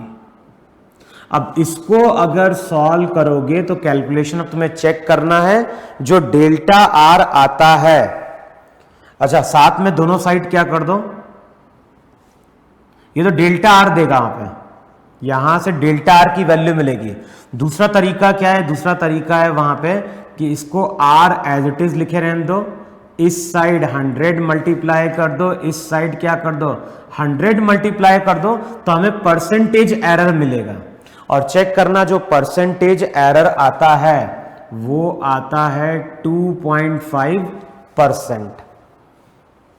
[SPEAKER 1] अब इसको अगर सॉल्व करोगे तो कैलकुलेशन अब तुम्हें चेक करना है, जो डेल्टा आर आता है, अच्छा साथ में दोनों साइड क्या कर दो, ये तो डेल्टा आर देगा वहां पे, यहां से डेल्टा आर की वैल्यू मिलेगी। दूसरा तरीका क्या है, दूसरा तरीका है वहां पे कि इसको आर एज इट इज लिखे रहने दो, इस साइड 100 मल्टीप्लाई कर दो, इस साइड क्या कर दो 100 मल्टीप्लाई कर दो, तो हमें परसेंटेज एरर मिलेगा। और चेक करना जो परसेंटेज एरर आता है वो आता है 2.5%।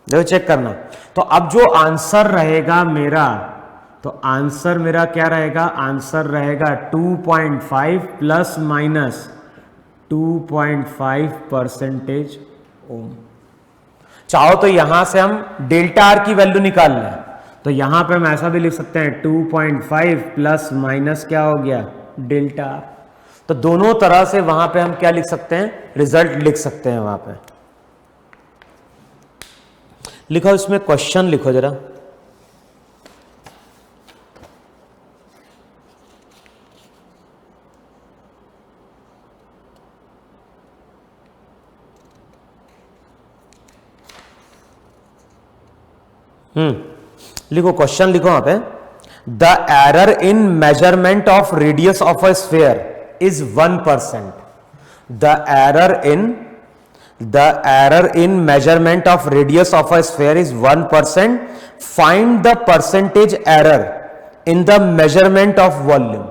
[SPEAKER 1] देखो चेक करना, तो अब जो आंसर रहेगा मेरा, तो आंसर मेरा क्या रहेगा, आंसर रहेगा 2.5 प्लस माइनस 2.5% ओम। चाहो तो यहां से हम डेल्टा आर की वैल्यू निकाल लें, तो यहां पे हम ऐसा भी लिख सकते हैं 2.5 प्लस माइनस क्या हो गया डेल्टा आर। तो दोनों तरह से वहां पे हम क्या लिख सकते हैं, रिजल्ट लिख सकते हैं। वहां पे लिखो, इसमें क्वेश्चन लिखो जरा, लिखो क्वेश्चन लिखो वहां पे, the error in measurement of radius of a sphere is 1%। The error in measurement of radius of a sphere is 1%। Find the percentage error in the measurement of volume.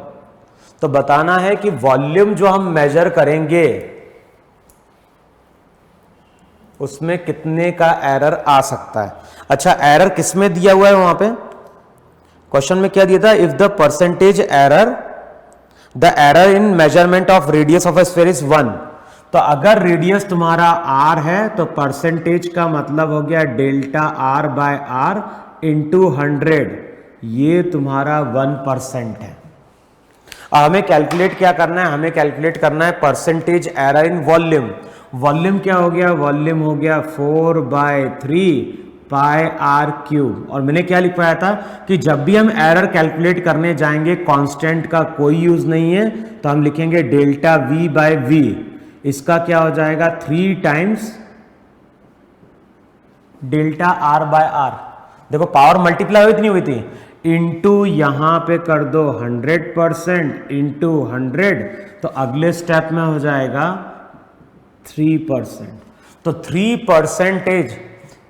[SPEAKER 1] तो बताना है कि वॉल्यूम जो हम major करेंगे उसमें कितने का एरर आ सकता है। अच्छा एरर किसमें दिया हुआ है, वहां पे क्वेश्चन में क्या दिया था, if the percentage error, the error in measurement of radius of a sphere is 1। तो अगर रेडियस तुम्हारा आर है तो परसेंटेज का मतलब हो गया delta R by R into 100, ये तुम्हारा 1% है। हमें कैलकुलेट क्या करना है, हमें कैलकुलेट करना है percentage error in volume. Volume क्या हो गया, वॉल्यूम हो गया 4/3 पाई आर क्यूब। और मैंने क्या लिख पाया था कि जब भी हम एरर कैलकुलेट करने जाएंगे कांस्टेंट का कोई यूज नहीं है, तो हम लिखेंगे डेल्टा वी बाय वी, इसका क्या हो जाएगा 3 times delta R by R. देखो पावर मल्टीप्लाई हुई थी नहीं हुई थी, इंटू यहां पे कर दो 100% इंटू 100, तो अगले स्टेप में हो जाएगा 3%। तो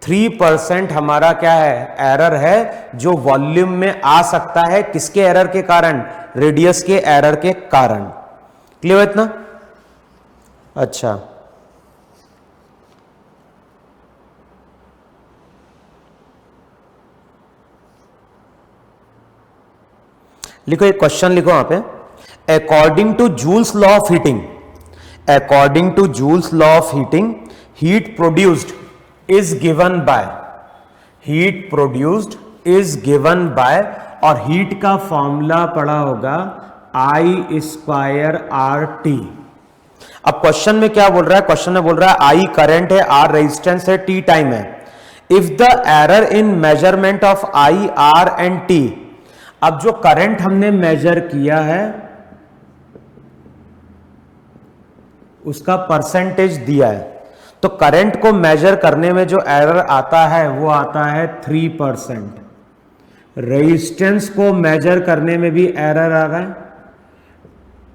[SPEAKER 1] 3% हमारा क्या है, एरर है जो वॉल्यूम में आ सकता है। किसके एरर के कारण, रेडियस के एरर के कारण। क्लियर है इतना? अच्छा लिखो, एक क्वेश्चन लिखो वहां पे, According to Joule's law of heating, according to Joule's law of heating, heat produced is given by, heat produced is given by, और हीट का फॉर्मूला पड़ा होगा I स्क्वायर आर टी। अब क्वेश्चन में क्या बोल रहा है, क्वेश्चन में बोल रहा है I करंट है, R रेजिस्टेंस है, T टाइम है। If the error in measurement of I, R and T, अब जो करंट हमने मेजर किया है उसका परसेंटेज दिया है, तो करंट को मेजर करने में जो एरर आता है वो आता है 3%। रेजिस्टेंस को मेजर करने में भी एरर आ रहा है,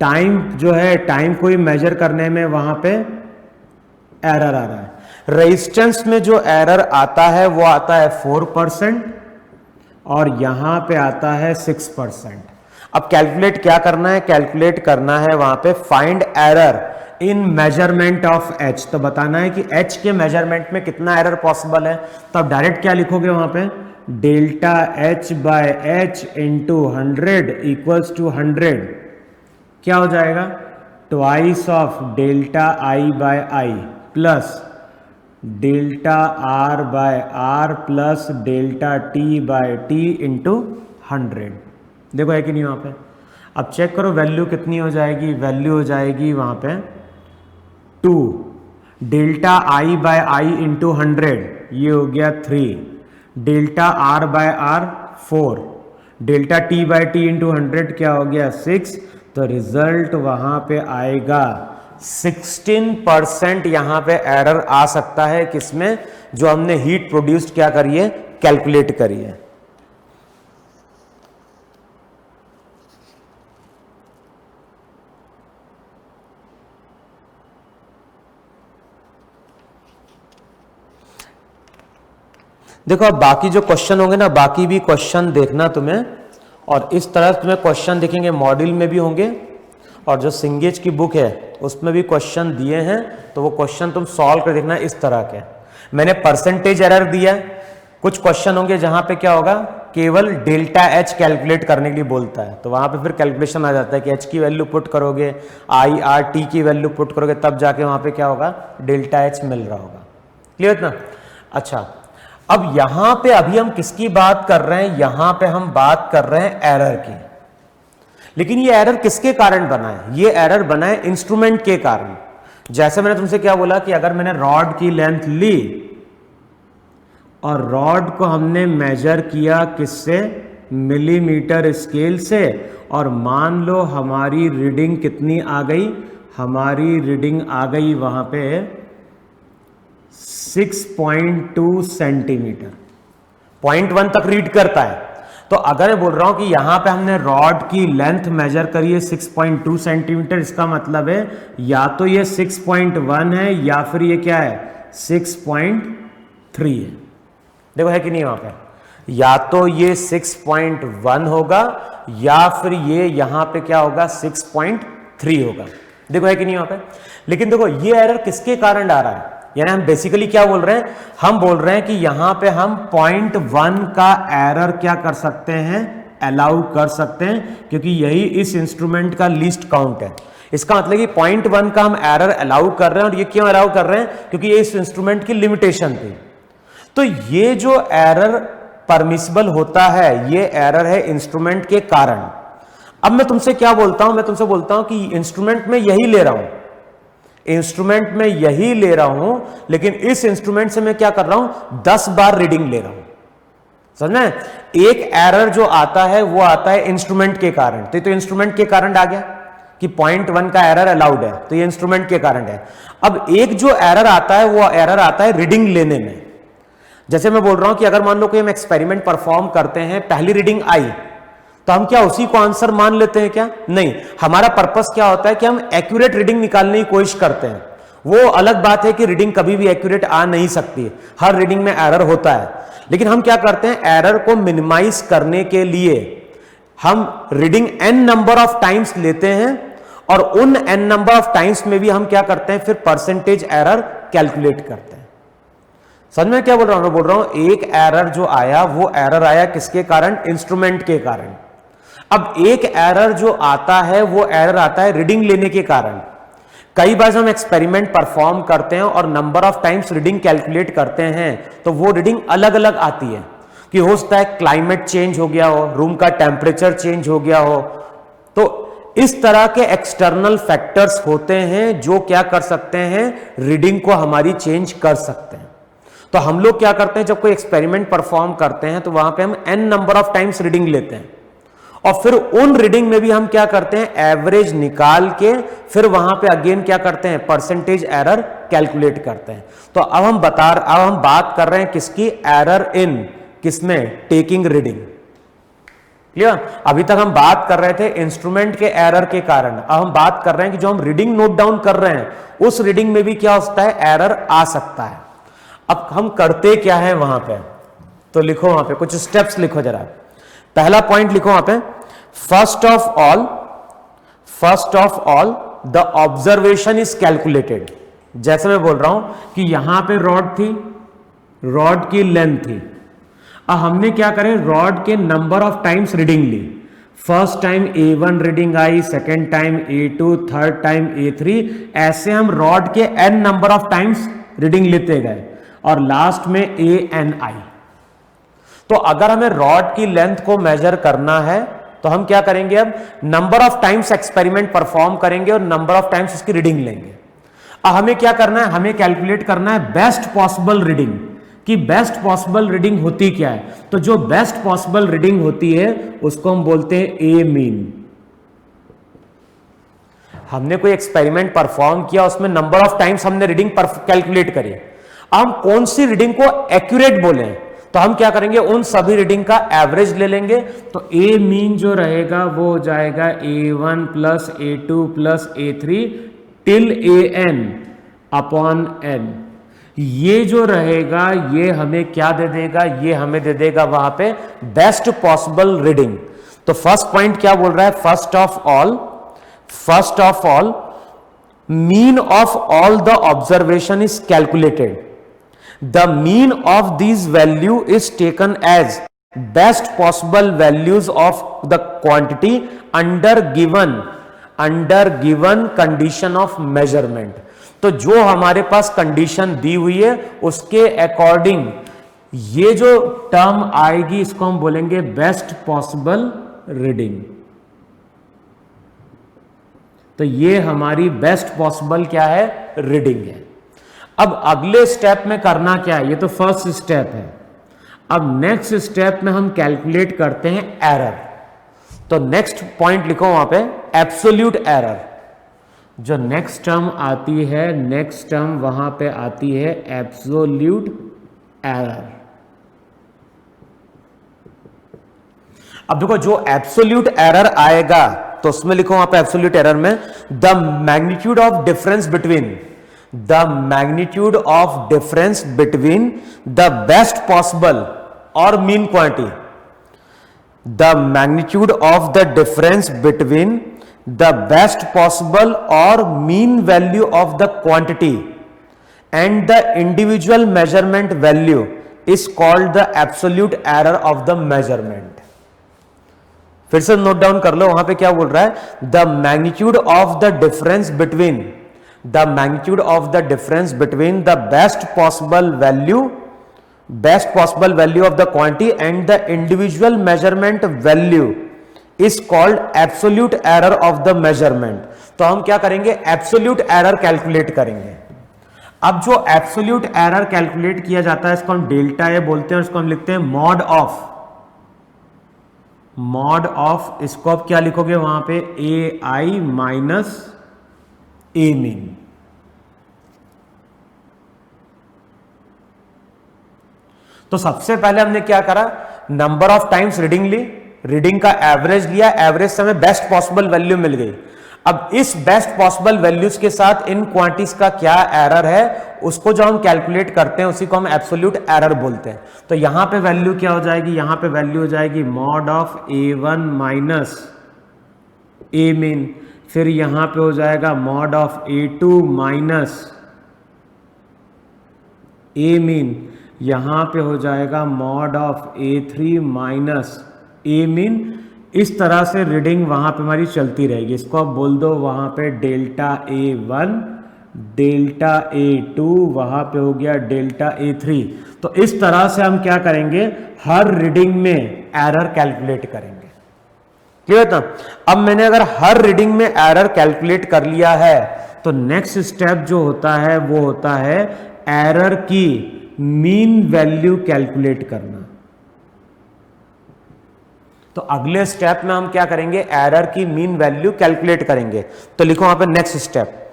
[SPEAKER 1] टाइम जो है टाइम को ही मेजर करने में वहां पे एरर आ रहा है। रेजिस्टेंस में जो एरर आता है वो आता है 4% और यहां पे आता है 6%। अब कैलकुलेट क्या करना है, कैलकुलेट करना है वहां पे find error in measurement of H. तो बताना है कि एच के मेजरमेंट में कितना एरर पॉसिबल है। तो आप डायरेक्ट क्या लिखोगे वहां पे, delta H by H into 100 equals to 100 क्या हो जाएगा, twice of delta I by I plus delta R by R plus delta T by T into 100। देखो है कि नहीं वहां पे। अब चेक करो वैल्यू कितनी हो जाएगी, वैल्यू हो जाएगी वहां पे 2, delta I by I into 100 ये हो गया 3, delta R by R 4, delta T by T into 100 क्या हो गया 6। तो रिजल्ट वहां पे आएगा 16% यहां पे एरर आ सकता है, किसमें, जो हमने हीट प्रोड्यूस्ड क्या करी है, कैलकुलेट करी है। देखो अब बाकी जो क्वेश्चन होंगे ना, बाकी भी क्वेश्चन देखना तुम्हें, और इस तरह तुम्हें क्वेश्चन दिखेंगे, मॉड्यूल में भी होंगे और जो सिंगेज की बुक है उसमें भी क्वेश्चन दिए हैं, तो वो क्वेश्चन तुम सॉल्व कर देखना इस तरह के। मैंने परसेंटेज एरर दिया, कुछ क्वेश्चन होंगे जहां पे क्या होगा, केवल डेल्टा एच कैलकुलेट करने के लिए बोलता है, तो वहां पे फिर कैलकुलेशन आ जाता है कि एच की वैल्यू पुट करोगे, आई आर टी की वैल्यू पुट करोगे, तब जाके वहां पे क्या होगा, डेल्टा एच मिल रहा होगा। क्लियर ना। अच्छा अब यहां पे अभी हम किसकी बात कर रहे हैं, यहां पे हम बात कर रहे हैं एरर की। लेकिन ये एरर किसके कारण बना है, ये एरर बना है इंस्ट्रूमेंट के कारण। जैसे मैंने तुमसे क्या बोला कि अगर मैंने रॉड की लेंथ ली और रॉड को हमने मेजर किया किससे, मिलीमीटर स्केल से, और मान लो हमारी रीडिंग कितनी आ गई, हमारी रीडिंग आ गई वहां पे 6.2 सेंटीमीटर, 0.1 तक रीड करता है। तो अगर मैं बोल रहा हूं कि यहां पे हमने रॉड की लेंथ मेजर करी है 6.2 सेंटीमीटर, इसका मतलब है या तो ये 6.1 है या फिर ये क्या है 6.3 है। देखो है कि नहीं वहां पे, या तो ये 6.1 होगा या फिर ये यहां पे क्या होगा 6.3 होगा। देखो है कि नहीं वहां पे। लेकिन देखो ये एरर किसके कारण आ रहा है, यानी हम बेसिकली क्या बोल रहे हैं, हम बोल रहे हैं कि यहां पे हम 0.1 का एरर क्या कर सकते हैं, अलाउ कर सकते हैं, क्योंकि यही इस इंस्ट्रूमेंट का लीस्ट काउंट है। इसका मतलब कि 0.1 का हम एरर अलाउ कर रहे हैं, और ये क्यों अलाउ कर रहे हैं, क्योंकि ये इस इंस्ट्रूमेंट की लिमिटेशन थी। तो ये जो एरर परमिसिबल होता है, ये एरर है इंस्ट्रूमेंट के कारण। अब मैं तुमसे क्या बोलता हूं, मैं तुमसे बोलता हूं कि इंस्ट्रूमेंट में यही ले रहा हूं, इंस्ट्रूमेंट में यही ले रहा हूं, लेकिन इस इंस्ट्रूमेंट से मैं क्या कर रहा हूं, 10 बार रीडिंग ले रहा हूं। समझ में, एक एरर जो आता है वो आता है इंस्ट्रूमेंट के कारण। तो इंस्ट्रूमेंट के कारण आ गया कि 0.1 का एरर अलाउड है, तो ये इंस्ट्रूमेंट के कारण है। अब एक जो एरर आता है वो एरर आता है रीडिंग लेने में। जैसे मैं बोल रहा हूं कि अगर मान लो कोई हम एक्सपेरिमेंट परफॉर्म करते हैं, पहली रीडिंग आई, तो हम क्या उसी को आंसर मान लेते हैं क्या, नहीं। हमारा पर्पस क्या होता है कि हम एक्यूरेट रीडिंग निकालने की कोशिश करते हैं। वो अलग बात है कि रीडिंग कभी भी एक्यूरेट आ नहीं सकती, हर रीडिंग में एरर होता है। लेकिन हम क्या करते हैं, एरर को मिनिमाइज करने के लिए हम reading n number of times लेते हैं, और उन n नंबर ऑफ टाइम्स में भी हम क्या करते हैं, फिर परसेंटेज एरर कैलकुलेट करते हैं। समझ में क्या बोल रहा हूं, मैं बोल रहा हूं एक एरर जो आया वो एरर आया किसके कारण, इंस्ट्रूमेंट के कारण। अब एक एरर जो आता है वो एरर आता है रीडिंग लेने के कारण। कई बार जब हम एक्सपेरिमेंट परफॉर्म करते हैं और number of times reading calculate करते हैं तो वो रीडिंग अलग अलग आती है, कि हो सकता है क्लाइमेट चेंज हो गया हो, रूम का टेम्परेचर चेंज हो गया हो। तो इस तरह के एक्सटर्नल फैक्टर्स होते हैं जो क्या कर सकते हैं, रीडिंग को हमारी चेंज कर सकते हैं। तो हम लोग क्या करते हैं, जब कोई एक्सपेरिमेंट परफॉर्म करते हैं तो वहां पे हम n number of times reading लेते हैं और फिर उन रीडिंग में भी हम क्या करते हैं, एवरेज निकाल के फिर वहां पे अगेन क्या करते हैं, परसेंटेज एरर कैलकुलेट करते हैं। तो अब हम बात कर रहे हैं किसकी, एरर इन किसमें, टेकिंग रीडिंग। क्लियर? अभी तक हम बात कर रहे थे इंस्ट्रूमेंट के एरर के कारण, अब हम बात कर रहे हैं कि जो हम रीडिंग नोट डाउन कर रहे हैं उस रीडिंग में भी क्या हो सकता है, एरर आ सकता है। अब हम करते क्या है वहां पे, तो लिखो वहां पे कुछ स्टेप्स लिखो जरा। पहला पॉइंट लिखो वहां पे, first of all the observation is calculated. जैसे मैं बोल रहा हूं कि यहां पे रॉड थी, रॉड की लेंथ थी, अब हमने क्या करें, रॉड के नंबर ऑफ टाइम्स रीडिंग ली। फर्स्ट टाइम A1 रीडिंग आई, second time A2, third time A3, ऐसे हम रॉड के n number of times reading लेते गए और लास्ट में AN आई। तो अगर हमें रॉड की लेंथ को मेजर करना है तो हम क्या करेंगे, अब number of times experiment perform करेंगे और नंबर ऑफ टाइम्स उसकी रीडिंग लेंगे। अब हमें क्या करना है, हमें कैलकुलेट करना है बेस्ट पॉसिबल रीडिंग, कि बेस्ट पॉसिबल रीडिंग होती क्या है। तो जो बेस्ट पॉसिबल रीडिंग होती है उसको हम बोलते हैं ए मीन। हमने कोई एक्सपेरिमेंट परफॉर्म किया, उसमें नंबर ऑफ टाइम्स हमने रीडिंग कैलकुलेट करी, हम कौन सी रीडिंग को एक्यूरेट बोले तो हम क्या करेंगे, उन सभी रीडिंग का एवरेज ले लेंगे। तो ए मीन जो रहेगा वो हो जाएगा A1 plus A2 plus A3 till AN upon N। ये जो रहेगा ये हमें क्या दे देगा, ये हमें दे देगा वहां पे बेस्ट पॉसिबल रीडिंग। तो फर्स्ट पॉइंट क्या बोल रहा है, first of all mean of all the observation is calculated. The mean of these value is taken as best possible values of the quantity under given condition of measurement। तो जो हमारे पास condition दी हुई है उसके अकॉर्डिंग ये जो term आएगी इसको हम बोलेंगे बेस्ट पॉसिबल रीडिंग। तो ये हमारी बेस्ट पॉसिबल क्या है, रीडिंग है। अब अगले स्टेप में करना क्या है, ये तो फर्स्ट स्टेप है। अब नेक्स्ट स्टेप में हम कैलकुलेट करते हैं एरर। तो नेक्स्ट पॉइंट लिखो वहां पे, एब्सोल्यूट एरर। जो नेक्स्ट टर्म आती है, नेक्स्ट टर्म वहां पे आती है एब्सोल्यूट एरर। अब देखो जो एब्सोल्यूट एरर आएगा तो उसमें लिखो वहां पे एब्सोल्यूट एरर में, the magnitude of difference between the magnitude of difference between the best possible or mean quantity, the magnitude of the difference between the best possible or mean value of the quantity and the individual measurement value is called the absolute error of the measurement। फिर से note down कर लो, वहां पे क्या बोल रहा है, the magnitude of the difference between the magnitude of the difference between the best possible value of the quantity and the individual measurement value is called absolute error of the measurement। तो हम क्या करेंगे, absolute error calculate करेंगे। अब जो absolute error calculate किया जाता है इसको हम डेल्टा ए बोलते हैं, इसको हम लिखते हैं मॉड ऑफ, इसको आप क्या लिखोगे वहां पे, AI माइनस ए मीन। तो सबसे पहले हमने क्या करा, नंबर ऑफ टाइम्स रीडिंग ली, रीडिंग का एवरेज लिया, एवरेज से हमें बेस्ट पॉसिबल वैल्यू मिल गई। अब इस बेस्ट पॉसिबल वैल्यूज के साथ इन क्वांटिटीज का क्या एरर है उसको जो हम कैलकुलेट करते हैं उसी को हम एब्सोल्यूट एरर बोलते हैं। तो यहां पे वैल्यू क्या हो जाएगी, यहां पे वैल्यू हो जाएगी mod of A1 minus A mean, फिर यहां पे हो जाएगा mod of A2 minus A mean, यहां पे हो जाएगा mod of A3 minus A mean, इस तरह से रीडिंग वहां पे हमारी चलती रहेगी। इसको आप बोल दो वहां पे डेल्टा A1, डेल्टा A2, वहां पे हो गया डेल्टा A3। तो इस तरह से हम क्या करेंगे, हर रीडिंग में एरर कैलकुलेट करेंगे। क्लियर था? अब मैंने अगर हर रीडिंग में एरर कैलकुलेट कर लिया है तो नेक्स्ट स्टेप जो होता है वो होता है एरर की मीन वैल्यू कैलकुलेट करना। तो अगले स्टेप में हम क्या करेंगे, एरर की मीन वैल्यू कैलकुलेट करेंगे। तो लिखो वहां पे नेक्स्ट स्टेप।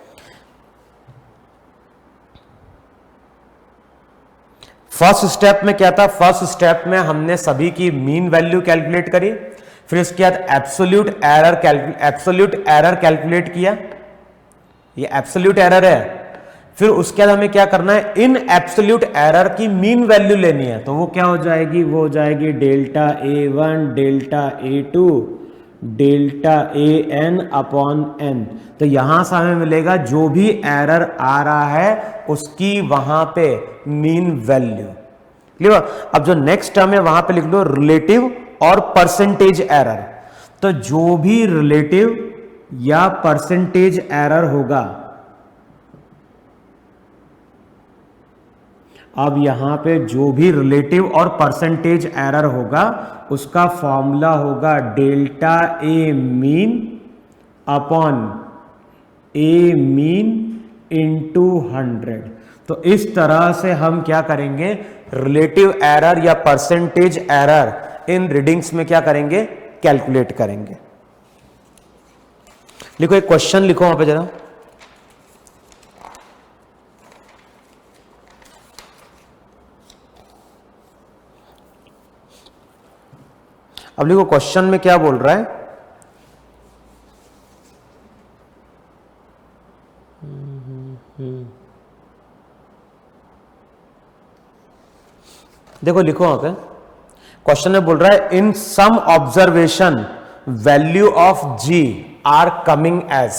[SPEAKER 1] फर्स्ट स्टेप में क्या था, फर्स्ट स्टेप में हमने सभी की मीन वैल्यू कैलकुलेट करी, फिर उसके बाद एब्सोल्यूट एरर कैलकुलेट किया, ये एब्सोल्यूट एरर है। फिर उसके बाद हमें क्या करना है, इन एब्सोल्यूट एरर की मीन वैल्यू लेनी है। तो वो क्या हो जाएगी, वो हो जाएगी delta A1, delta A2, delta AN upon n। तो यहां से हमें मिलेगा जो भी एरर आ रहा है उसकी वहां पे मीन वैल्यू। क्लियर? अब जो नेक्स्ट टर्म है वहां पे लिख लो रिलेटिव और परसेंटेज एरर। तो जो भी रिलेटिव या परसेंटेज एरर होगा, अब यहां पे जो भी रिलेटिव और परसेंटेज एरर होगा उसका फॉर्मूला होगा delta A mean upon A mean into 100। तो इस तरह से हम क्या करेंगे, रिलेटिव एरर या परसेंटेज एरर इन रीडिंग्स में क्या करेंगे, कैलकुलेट करेंगे। लिखो एक क्वेश्चन लिखो वहां पे जरा। अब लिखो क्वेश्चन में क्या बोल रहा है, देखो लिखो वहां पे क्वेश्चन में बोल रहा है in some observation value of G are coming as.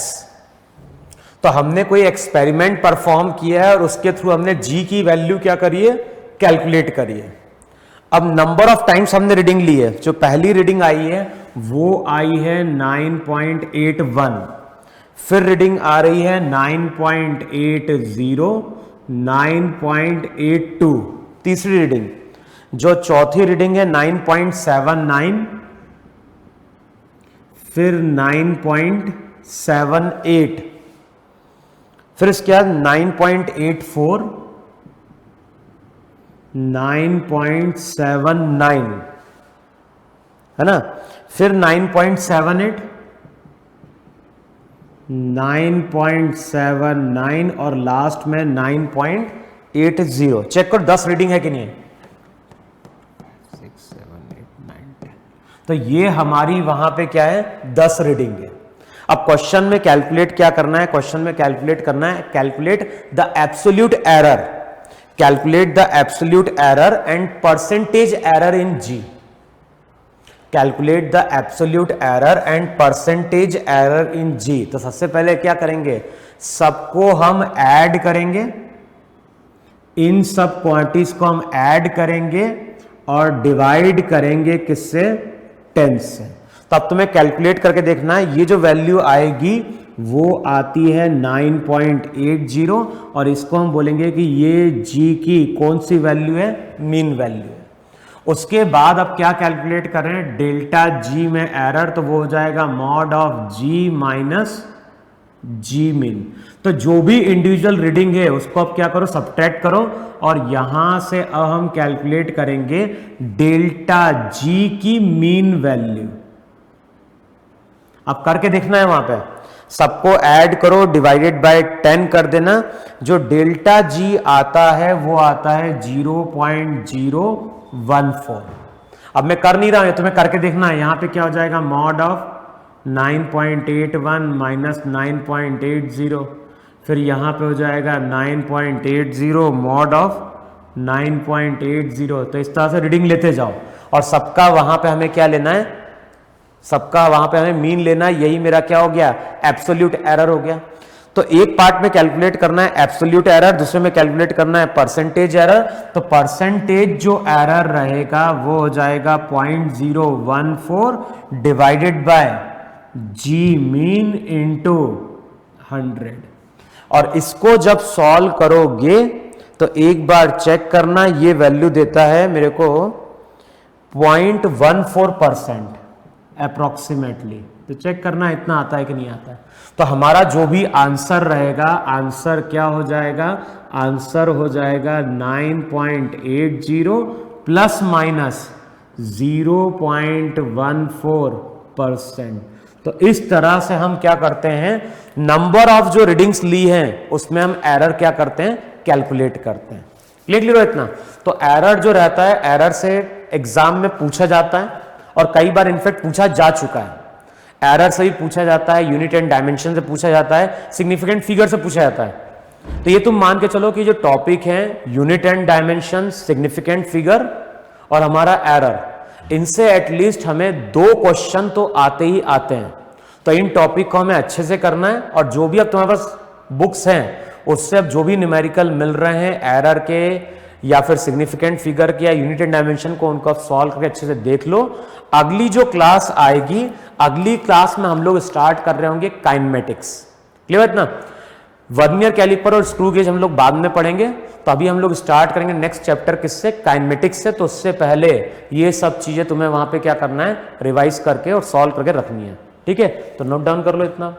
[SPEAKER 1] तो हमने कोई एक्सपेरिमेंट परफॉर्म किया है और उसके थ्रू हमने G की वैल्यू क्या करी है, कैलकुलेट करी है। अब नंबर ऑफ टाइम्स हमने रीडिंग ली है। जो पहली रीडिंग आई है वो आई है 9.81, फिर रीडिंग आ रही है 9.80, 9.82, तीसरी रीडिंग। जो चौथी रीडिंग है 9.79, फिर 9.78, फिर इसके बाद 9.84, 9.79 है ना, फिर 9.78, 9.79 और लास्ट में 9.80। चेक करो 10 रीडिंग है कि नहीं है। 6, 7, 8, 9, 10। तो ये हमारी वहां पे क्या है, 10 रीडिंग है। अब क्वेश्चन में कैलकुलेट क्या करना है, क्वेश्चन में कैलकुलेट करना है, calculate the absolute error, calculate the absolute error and percentage error in G। Calculate the absolute error and percentage error in G। तो सबसे पहले क्या करेंगे, सबको हम ऐड करेंगे, इन सब क्वांटिटीज को हम ऐड करेंगे और डिवाइड करेंगे किससे, 10 से। तो अब तुम्हें कैलकुलेट करके देखना है, ये जो वैल्यू आएगी वो आती है 9.80 और इसको हम बोलेंगे कि ये G की कौन सी वैल्यू है, मीन वैल्यू है। उसके बाद अब क्या कैलकुलेट कर रहे हैं, डेल्टा G में एरर, तो वो हो जाएगा mod of G minus G mean. तो जो भी इंडिविजुअल रीडिंग है उसको अब क्या करो, सब्ट्रैक्ट करो और यहां से अब हम कैलकुलेट करेंगे डेल्टा G की मीन वैल्यू। अब करके देखना है, वहां पे सबको ऐड करो, डिवाइडेड बाय 10 कर देना। जो डेल्टा G आता है वो आता है 0.014। अब मैं कर नहीं रहा हूं, तुम्हें करके देखना है। यहां पे क्या हो जाएगा, मॉड ऑफ 9.81 माइनस 9.80, फिर यहां पे हो जाएगा 9.80 मॉड ऑफ 9.80। तो इस तरह से रीडिंग लेते जाओ और सबका वहां पे हमें क्या लेना है, सबका वहां पे हमें मीन लेना है। यही मेरा क्या हो गया, एब्सोल्यूट एरर हो गया। तो एक पार्ट में कैलकुलेट करना है एब्सोल्यूट एरर, दूसरे में कैलकुलेट करना है परसेंटेज एरर। तो परसेंटेज जो एरर रहेगा वो हो जाएगा 0.014 divided by G mean into 100। और इसको जब सॉल्व करोगे तो एक बार चेक करना, ये वैल्यू देता है मेरे को 0.14% अप्रोक्सीमेटली। तो चेक करना इतना आता है कि नहीं आता है। तो हमारा जो भी आंसर रहेगा, आंसर क्या हो जाएगा, आंसर हो जाएगा 9.80 प्लस माइनस 0.14%। तो इस तरह से हम क्या करते हैं, नंबर ऑफ जो रीडिंग्स ली हैं उसमें हम एरर क्या करते हैं, कैलकुलेट करते हैं। क्लियर हो इतना। तो एरर जो रहता है, एरर से एग्जाम में पूछा जाता है और कई बार इनफेक्ट पूछा जा चुका है। एरर से भी पूछा जाता है, यूनिट एंड डायमेंशन से पूछा जाता है, सिग्निफिकेंट फिगर से पूछा जाता है। तो ये तुम मान के चलो कि जो टॉपिक है unit and dimension, significant figure और हमारा एरर, इनसे एटलीस्ट हमें 2 क्वेश्चन तो आते ही आते हैं। तो इन टॉपिक को हमें अच्छे से करना है और जो भी अब तुम्हारे पास बुक्स हैं उससे अब जो भी न्यूमेरिकल मिल रहे हैं एरर के या फिर सिग्निफिकेंट फिगर के या यूनिट एंड डायमेंशन को, उनको आप सॉल्व करके अच्छे से देख लो। अगली जो क्लास आएगी, अगली क्लास में हम लोग स्टार्ट कर रहे होंगे काइनेमेटिक्स। क्लियर है ना। वर्नियर कैलिपर और स्क्रू गेज हम लोग बाद में पढ़ेंगे। तो अभी हम लोग स्टार्ट करेंगे नेक्स्ट चैप्टर किससे, काइनेमेटिक्स से। तो उससे पहले ये सब चीजें तुम्हें वहां पे क्या करना है, रिवाइज करके और सॉल्व करके रखनी है। ठीक है, तो नोट डाउन कर लो इतना।